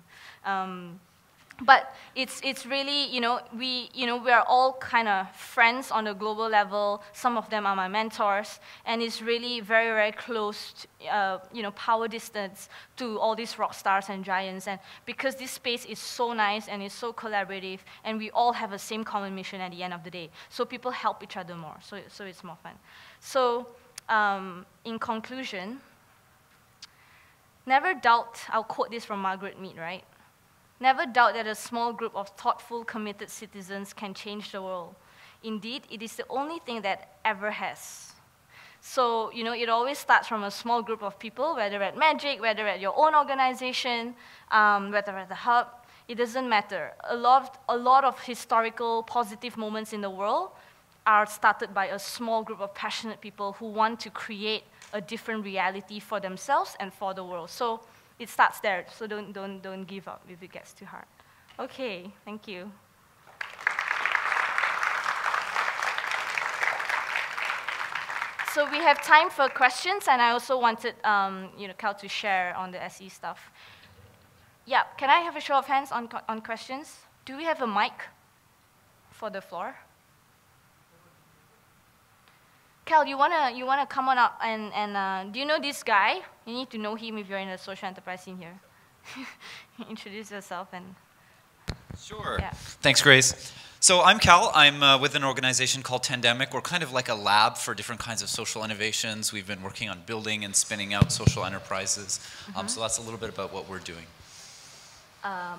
But it's really, we are all kind of friends on a global level. Some of them are my mentors, and it's really very, very close, power distance to all these rock stars and giants. And because this space is so nice and it's so collaborative, and we all have the same common mission at the end of the day, so people help each other more. So it's more fun. So in conclusion, never doubt. I'll quote this from Margaret Mead, right? Never doubt that a small group of thoughtful, committed citizens can change the world. Indeed, it is the only thing that ever has. So, it always starts from a small group of people, whether at Magic, whether at your own organization, whether at the hub, it doesn't matter. A lot of historical positive moments in the world are started by a small group of passionate people who want to create a different reality for themselves and for the world. So it starts there, so don't give up if it gets too hard. Okay, thank you. So we have time for questions, and I also wanted Cal to share on the SE stuff. Yeah, can I have a show of hands on questions? Do we have a mic for the floor? Cal, you wanna come on up and do you know this guy? You need to know him if you're in a social enterprise scene here. Introduce yourself and. Sure. Yeah. Thanks, Grace. So I'm Cal. I'm with an organization called Tandemic. We're kind of like a lab for different kinds of social innovations. We've been working on building and spinning out social enterprises. So that's a little bit about what we're doing.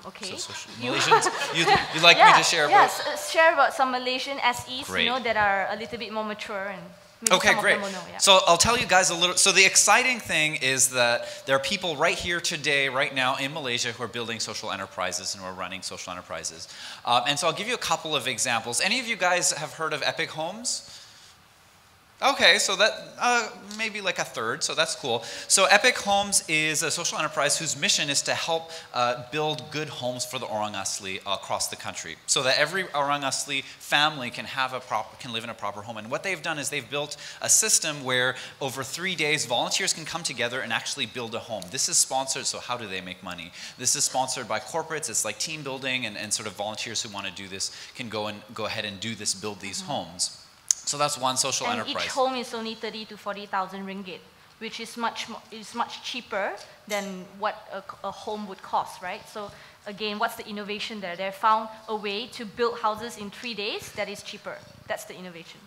Okay. So Malaysians, you'd like me to share about? Yes, share about some Malaysian SEs, Great. you know, that are a little bit more mature and maybe Okay, some great. of them will know. Yeah. So I'll tell you guys a little. So the exciting thing is that there are people right here today, right now in Malaysia, who are building social enterprises and who are running social enterprises. And so I'll give you a couple of examples. Any of you guys have heard of Epic Homes? Okay, so that maybe like a third, so that's cool. So Epic Homes is a social enterprise whose mission is to help build good homes for the orang asli across the country, so that every orang asli family can live in a proper home. And what they've done is they've built a system where over 3 days volunteers can come together and actually build a home. This is sponsored, so how do they make money? This is sponsored by corporates. It's like team building, and sort of volunteers who want to do this can go ahead and do this, build these homes. So that's one social enterprise. Each home is only 30 to 40,000 ringgit, which is much cheaper than what a home would cost, right? So again, what's the innovation there? They found a way to build houses in 3 days that is cheaper. That's the innovation.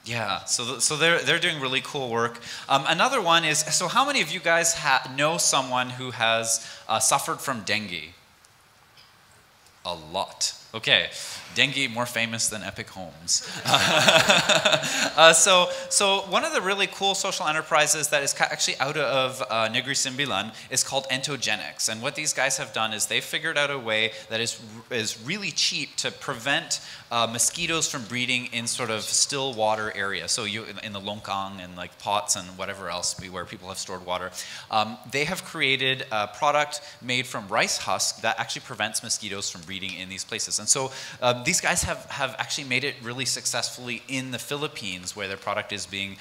Yeah, so they're doing really cool work. Another one is, so how many of you guys know someone who has suffered from dengue? A lot. Okay, dengue more famous than Epic Homes. So one of the really cool social enterprises that is actually out of Negeri Sembilan is called Entogenics. And what these guys have done is they've figured out a way that is really cheap to prevent mosquitoes from breeding in sort of still water areas. So in the longkang and like pots and whatever else where people have stored water. They have created a product made from rice husk that actually prevents mosquitoes from breeding in these places. And so these guys have actually made it really successfully in the Philippines, where their product is being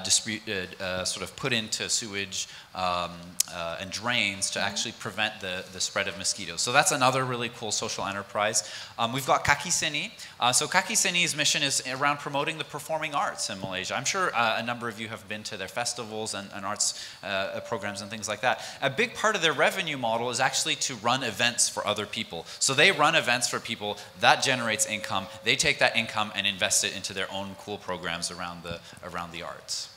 distributed, sort of put into sewage and drains to actually prevent the spread of mosquitoes. So that's another really cool social enterprise. We've got Kaki Seni. So Kaki Seni's mission is around promoting the performing arts in Malaysia. I'm sure a number of you have been to their festivals and arts programs and things like that. A big part of their revenue model is actually to run events for other people. So they run events for people, that generates income. They take that income and invest it into their own cool programs around the arts.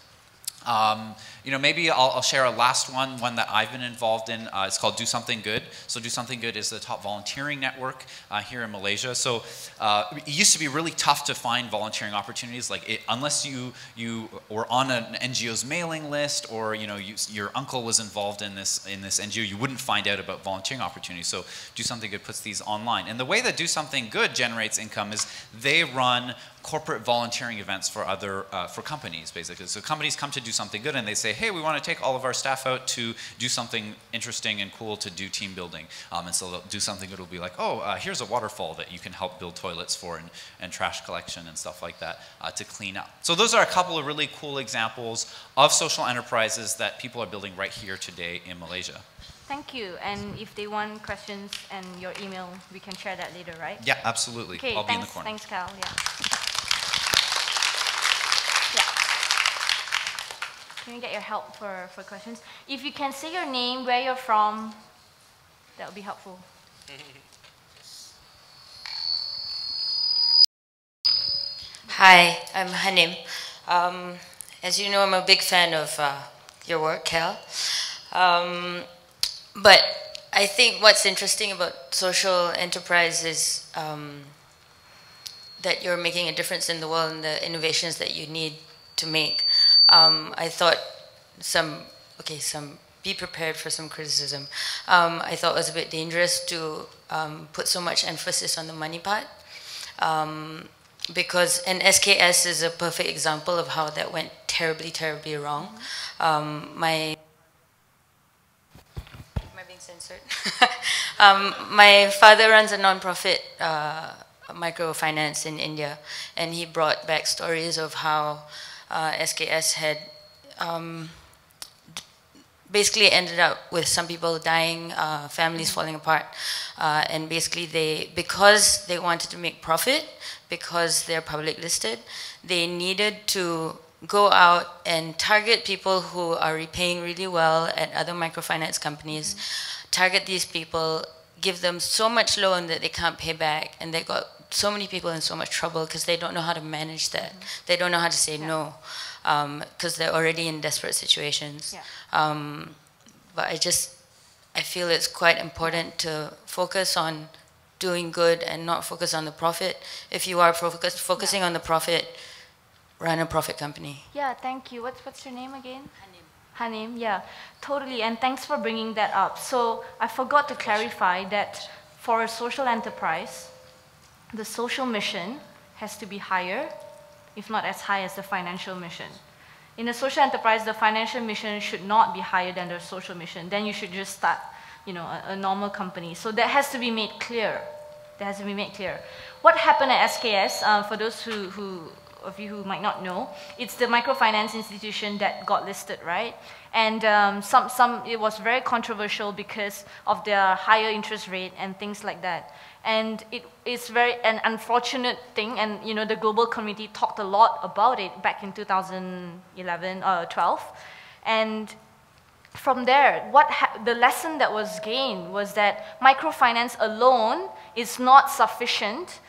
You know, maybe I'll share a last one that I've been involved in. It's called Do Something Good. So Do Something Good is the top volunteering network here in Malaysia. So it used to be really tough to find volunteering opportunities, unless you were on an NGO's mailing list, or your uncle was involved in this NGO, you wouldn't find out about volunteering opportunities. So Do Something Good puts these online. And the way that Do Something Good generates income is they run corporate volunteering events for for companies, basically. So companies come to Do Something Good and they say, hey, we want to take all of our staff out to do something interesting and cool to do team building. And so Do Something Good will be like, oh, here's a waterfall that you can help build toilets for, and trash collection and stuff like that to clean up. So those are a couple of really cool examples of social enterprises that people are building right here today in Malaysia. Thank you. And if they want questions and your email, we can share that later, right? Yeah, absolutely. Okay, I'll be in the corner. Thanks, Cal. Yeah. Can we get your help for questions? If you can say your name, where you're from, that would be helpful. Hi, I'm Hanim. As you know, I'm a big fan of your work, Cal. But I think what's interesting about social enterprise is that you're making a difference in the world and the innovations that you need to make. I thought be prepared for some criticism. I thought it was a bit dangerous to put so much emphasis on the money part. Because, and SKS is a perfect example of how that went terribly, terribly wrong. Am I being censored? My father runs a non-profit microfinance in India, and he brought back stories of how SKS had basically ended up with some people dying, families falling apart, and basically because they wanted to make profit, because they're public listed, they needed to go out and target people who are repaying really well at other microfinance companies, target these people, give them so much loan that they can't pay back, and they got so many people in so much trouble because they don't know how to manage that. They don't know how to say no, because they're already in desperate situations. But I feel it's quite important to focus on doing good and not focus on the profit. If you are focusing on the profit, run a profit company. Yeah, thank you. What's your name again? Hanim, yeah, totally. And thanks for bringing that up. So I forgot to clarify that for a social enterprise, the social mission has to be higher, if not as high as the financial mission. In a social enterprise, the financial mission should not be higher than the social mission. Then you should just start, you know, a normal company. So that has to be made clear. That has to be made clear. What happened at SKS, for those of you who might not know, it's the microfinance institution that got listed, right? And it was very controversial because of their higher interest rate and things like that. And it is an unfortunate thing, and you know the global community talked a lot about it back in 2011, 12, and from there, the lesson that was gained was that microfinance alone is not sufficient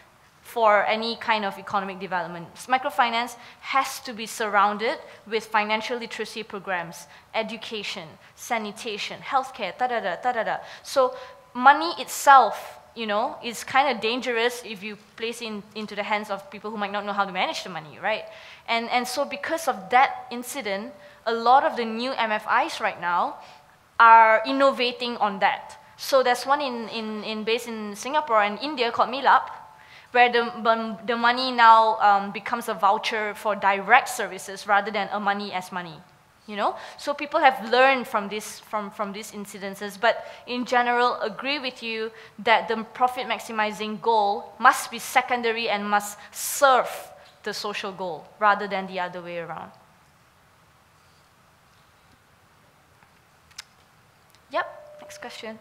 for any kind of economic development. Microfinance has to be surrounded with financial literacy programs, education, sanitation, healthcare, da-da-da. So money itself, you know, is kind of dangerous if you place it into the hands of people who might not know how to manage the money, right? And so because of that incident, a lot of the new MFIs right now are innovating on that. So there's one based in Singapore and India called Milap, where the money now becomes a voucher for direct services rather than a money as money. You know, so people have learned from these incidences, but in general, agree with you that the profit maximizing goal must be secondary and must serve the social goal rather than the other way around. Yep, next question.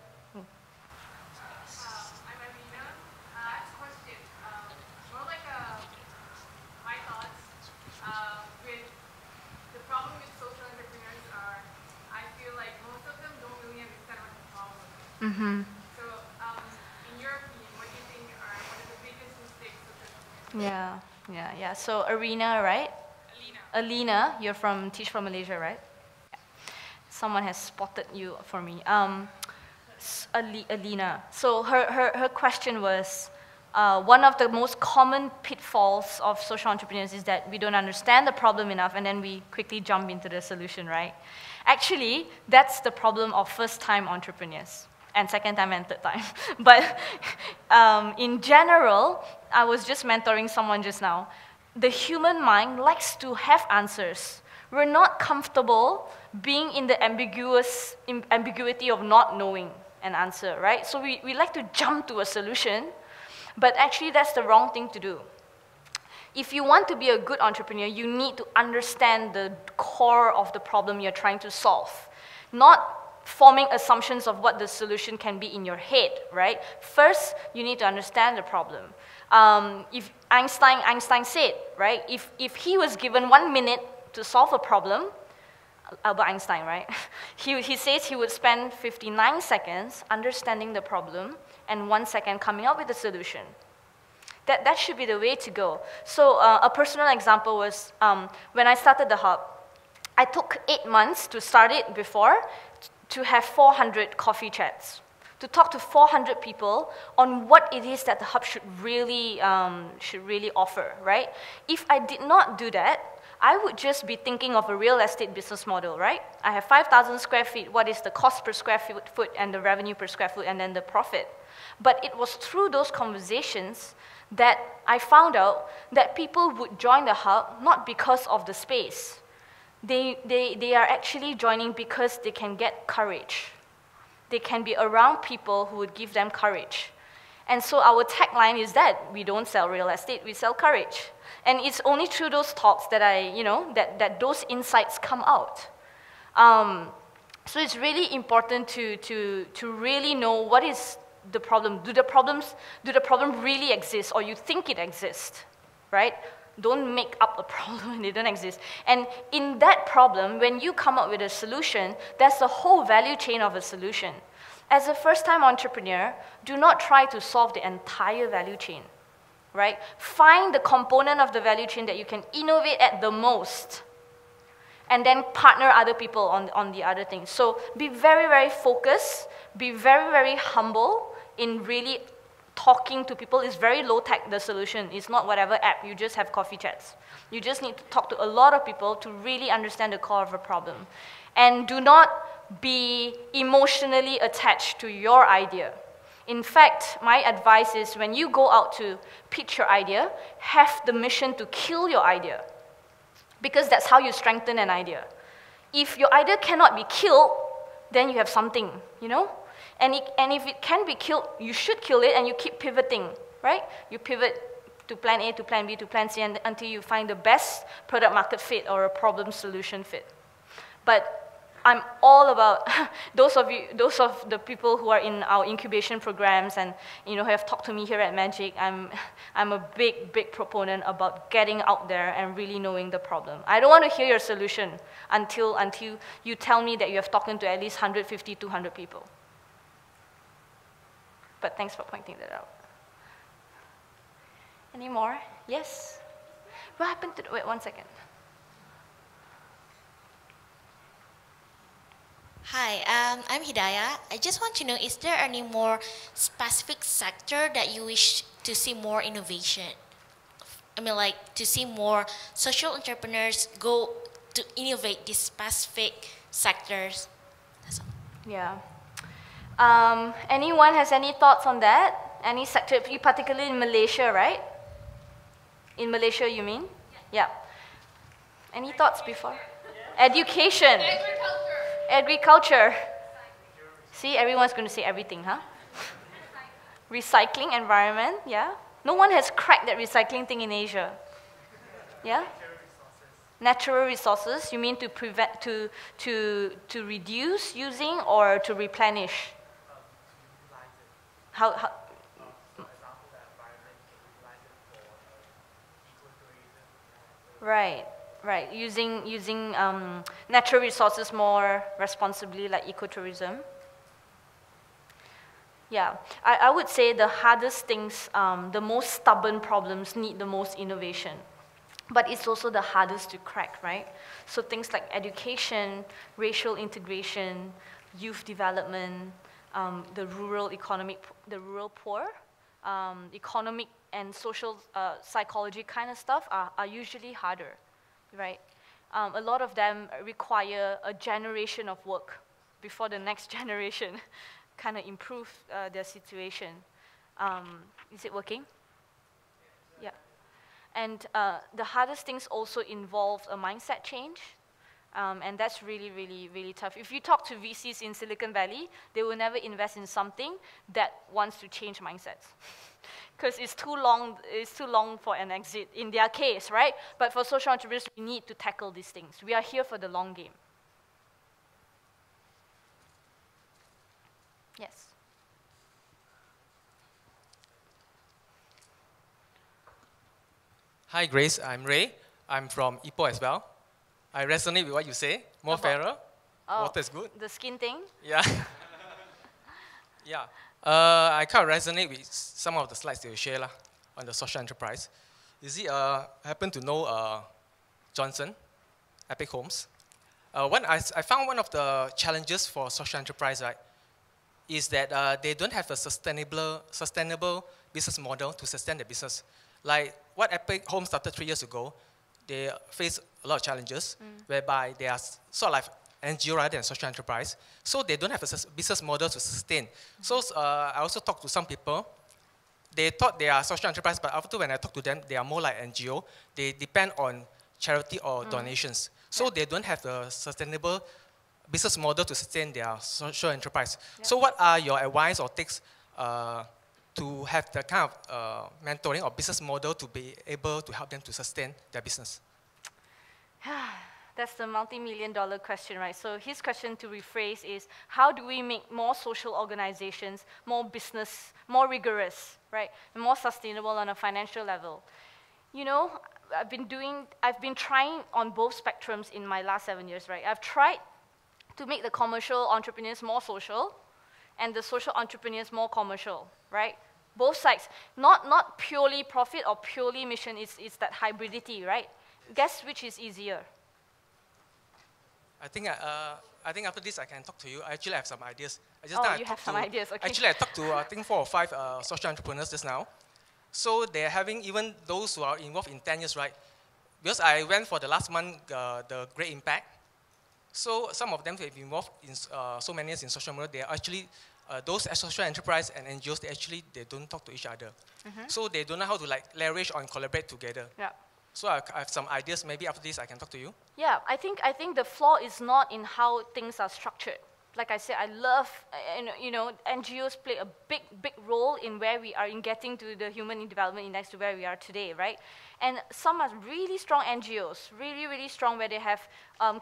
Mm-hmm. So, in your opinion, what do you think are one of the biggest mistakes of the Yeah. So Arena, right? Alina, you're from Malaysia, right? Yeah. Someone has spotted you for me. Alina. So her question was, one of the most common pitfalls of social entrepreneurs is that we don't understand the problem enough and then we quickly jump into the solution, right? Actually, that's the problem of first-time entrepreneurs. And second time and third time. But in general, I was just mentoring someone just now. The human mind likes to have answers. We're not comfortable being in the ambiguity of not knowing an answer, right? So we like to jump to a solution, but actually that's the wrong thing to do. If you want to be a good entrepreneur, you need to understand the core of the problem you're trying to solve. Not forming assumptions of what the solution can be in your head, right? First, you need to understand the problem. If Einstein said, right, if he was given 1 minute to solve a problem, Albert Einstein, right? He says he would spend 59 seconds understanding the problem and 1 second coming up with a solution. That should be the way to go. So a personal example was when I started the hub, I took 8 months to start it before, to have 400 coffee chats, to talk to 400 people on what it is that the hub should really offer, right? If I did not do that, I would just be thinking of a real estate business model, right? I have 5,000 square feet, what is the cost per square foot and the revenue per square foot and then the profit? But it was through those conversations that I found out that people would join the hub not because of the space. They are actually joining because they can get courage. They can be around people who would give them courage. And so our tagline is that we don't sell real estate, we sell courage. And it's only through those talks that that those insights come out. So it's really important to really know what is the problem. Do the problem really exist, or you think it exists, right? Don't make up a problem when they don't exist. And in that problem, when you come up with a solution, that's the whole value chain of a solution. As a first-time entrepreneur, do not try to solve the entire value chain, right? Find the component of the value chain that you can innovate at the most, and then partner other people on the other things. So be very, very focused, be very, very humble in really talking to people. Is very low tech, the solution. It's not whatever app, you just have coffee chats. You just need to talk to a lot of people to really understand the core of a problem. And do not be emotionally attached to your idea. In fact, my advice is when you go out to pitch your idea, have the mission to kill your idea. Because that's how you strengthen an idea. If your idea cannot be killed, then you have something, you know? And if it can be killed, you should kill it and you keep pivoting, right? You pivot to plan A, to plan B, to plan C, until you find the best product market fit or a problem solution fit. But I'm all about those of the people who are in our incubation programs and have talked to me here at Magic. I'm a big proponent about getting out there and really knowing the problem. I don't want to hear your solution until you tell me that you have talked to at least 150, 200 people. But thanks for pointing that out. Any more? Yes? What happened to the, wait, 1 second. Hi, I'm Hidayah. I just want to know, is there any more specific sector that you wish to see more innovation? I mean, like, to see more social entrepreneurs go to innovate these specific sectors? That's all. Yeah. Anyone has any thoughts on that? Any sector, particularly in Malaysia, right? In Malaysia, you mean? Yeah. Any thoughts before? Education. Agriculture. See, everyone's going to say everything, huh? Recycling, environment, yeah. No one has cracked that recycling thing in Asia. Yeah? Natural resources, you mean to prevent, to reduce using or to replenish? How right. Right, using natural resources more responsibly, like ecotourism. Yeah, I would say the hardest things, the most stubborn problems need the most innovation. But it's also the hardest to crack, right? So things like education, racial integration, youth development, the rural poor, economic and social psychology kind of stuff are usually harder. Right? A lot of them require a generation of work before the next generation kind of improve their situation. Is it working? Yeah. And the hardest things also involve a mindset change. And that's really, really, really tough. If you talk to VCs in Silicon Valley, they will never invest in something that wants to change mindsets. Because it's too long for an exit in their case, right? But for social entrepreneurs, we need to tackle these things. We are here for the long game. Yes. Hi, Grace. I'm Ray. I'm from Ipoh as well. I resonate with what you say. More fairer. Water is good. The skin thing? Yeah. Yeah. I kind of resonate with some of the slides that you share on the social enterprise. You see, I happen to know Johnson, Epic Homes. I found one of the challenges for social enterprise, right, is that they don't have a sustainable business model to sustain the business. Like what Epic Homes started 3 years ago, they face a lot of challenges, whereby they are sort of like NGO rather than social enterprise. So they don't have a business model to sustain. So I also talked to some people. They thought they are social enterprise, but after when I talk to them, they are more like NGO. They depend on charity or donations. So they don't have a sustainable business model to sustain their social enterprise. So what are your advice or tips to have the kind of mentoring or business model to be able to help them to sustain their business? That's the multi-million-dollar question, right? So his question, to rephrase, is how do we make more social organizations, more business, more rigorous, right? And more sustainable on a financial level? You know, I've been trying on both spectrums in my last 7 years, right? I've tried to make the commercial entrepreneurs more social and the social entrepreneurs more commercial, right? Both sides, not purely profit or purely mission, it's that hybridity, right? Guess which is easier? I think after this I can talk to you. I actually have some ideas. You have some ideas, okay. Actually, I talked to I think 4 or 5 social entrepreneurs just now. So they're having, even those who are involved in 10 years, right? Because I went for the last month, the Great Impact. So some of them have been involved in so many years in social media. They are actually, those social enterprise and NGOs, they don't talk to each other. So they don't know how to like leverage or collaborate together. Yeah. So I have some ideas. Maybe after this I can talk to you. Yeah, I think the flaw is not in how things are structured. Like I said, I love, NGOs play a big role in where we are in getting to the Human Development Index to where we are today, right? And some are really strong NGOs, really strong, where they have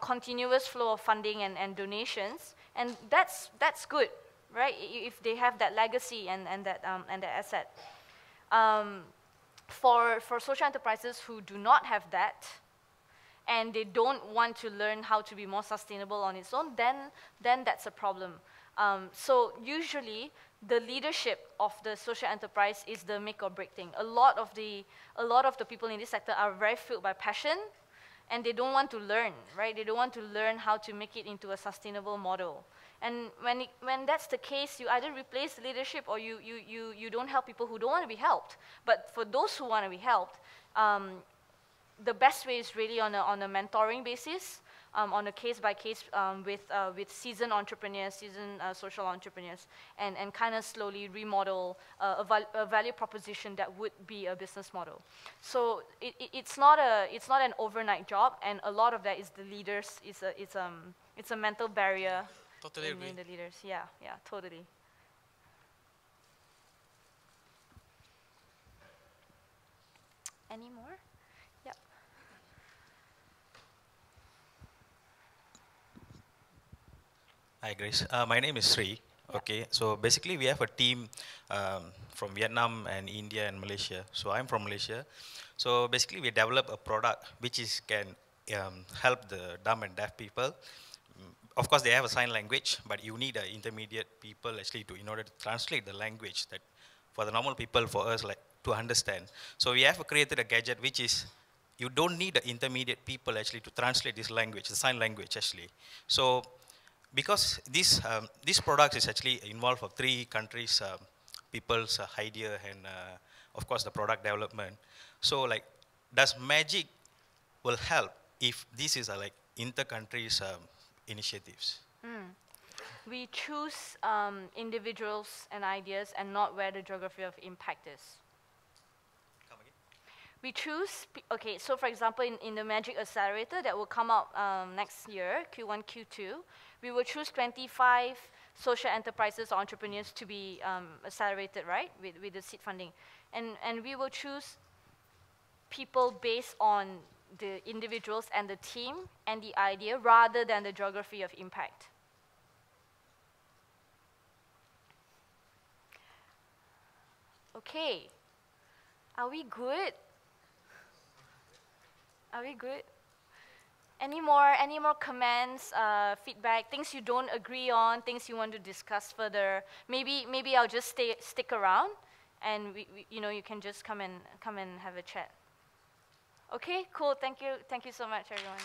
continuous flow of funding and donations, and that's good, right? If they have that legacy and that asset. For social enterprises who do not have that, and they don't want to learn how to be more sustainable on its own, then that's a problem. So usually, the leadership of the social enterprise is the make or break thing. A lot of the people in this sector are very filled by passion, and they don't want to learn, right? They don't want to learn how to make it into a sustainable model. And when that's the case, you either replace the leadership or you don't help people who don't want to be helped. But for those who want to be helped, the best way is really on a mentoring basis, on a case-by-case with seasoned entrepreneurs, seasoned social entrepreneurs, and kind of slowly remodel a value proposition that would be a business model. So it's not an overnight job, and a lot of that is the leaders. It's a mental barrier. Totally agree. In the leaders. Yeah, totally. Any more? Yep. Hi, Grace. My name is Sri. Yeah. Okay, so basically we have a team from Vietnam and India and Malaysia. So I'm from Malaysia. So basically we develop a product which can help the dumb and deaf people. Of course, they have a sign language, but you need intermediate people actually in order to translate the language that for the normal people, for us, like to understand. So we have created a gadget which is, you don't need the intermediate people actually to translate this language, the sign language actually. So because this product is actually involved of 3 countries, people's idea and of course the product development. So like, does magic will help if this is like inter-countries initiatives? We choose individuals and ideas and not where the geography of impact is. Come again? We choose, okay, so for example, in the Magic Accelerator that will come out next year, Q1, Q2, we will choose 25 social enterprises or entrepreneurs to be accelerated, right, with the seed funding. And we will choose people based on the individuals and the team and the idea rather than the geography of impact. Okay, are we good? Are we good? Any more comments, feedback, things you don't agree on, things you want to discuss further? Maybe I'll just stick around, and you can just come and have a chat. Okay, cool. Thank you so much, everyone.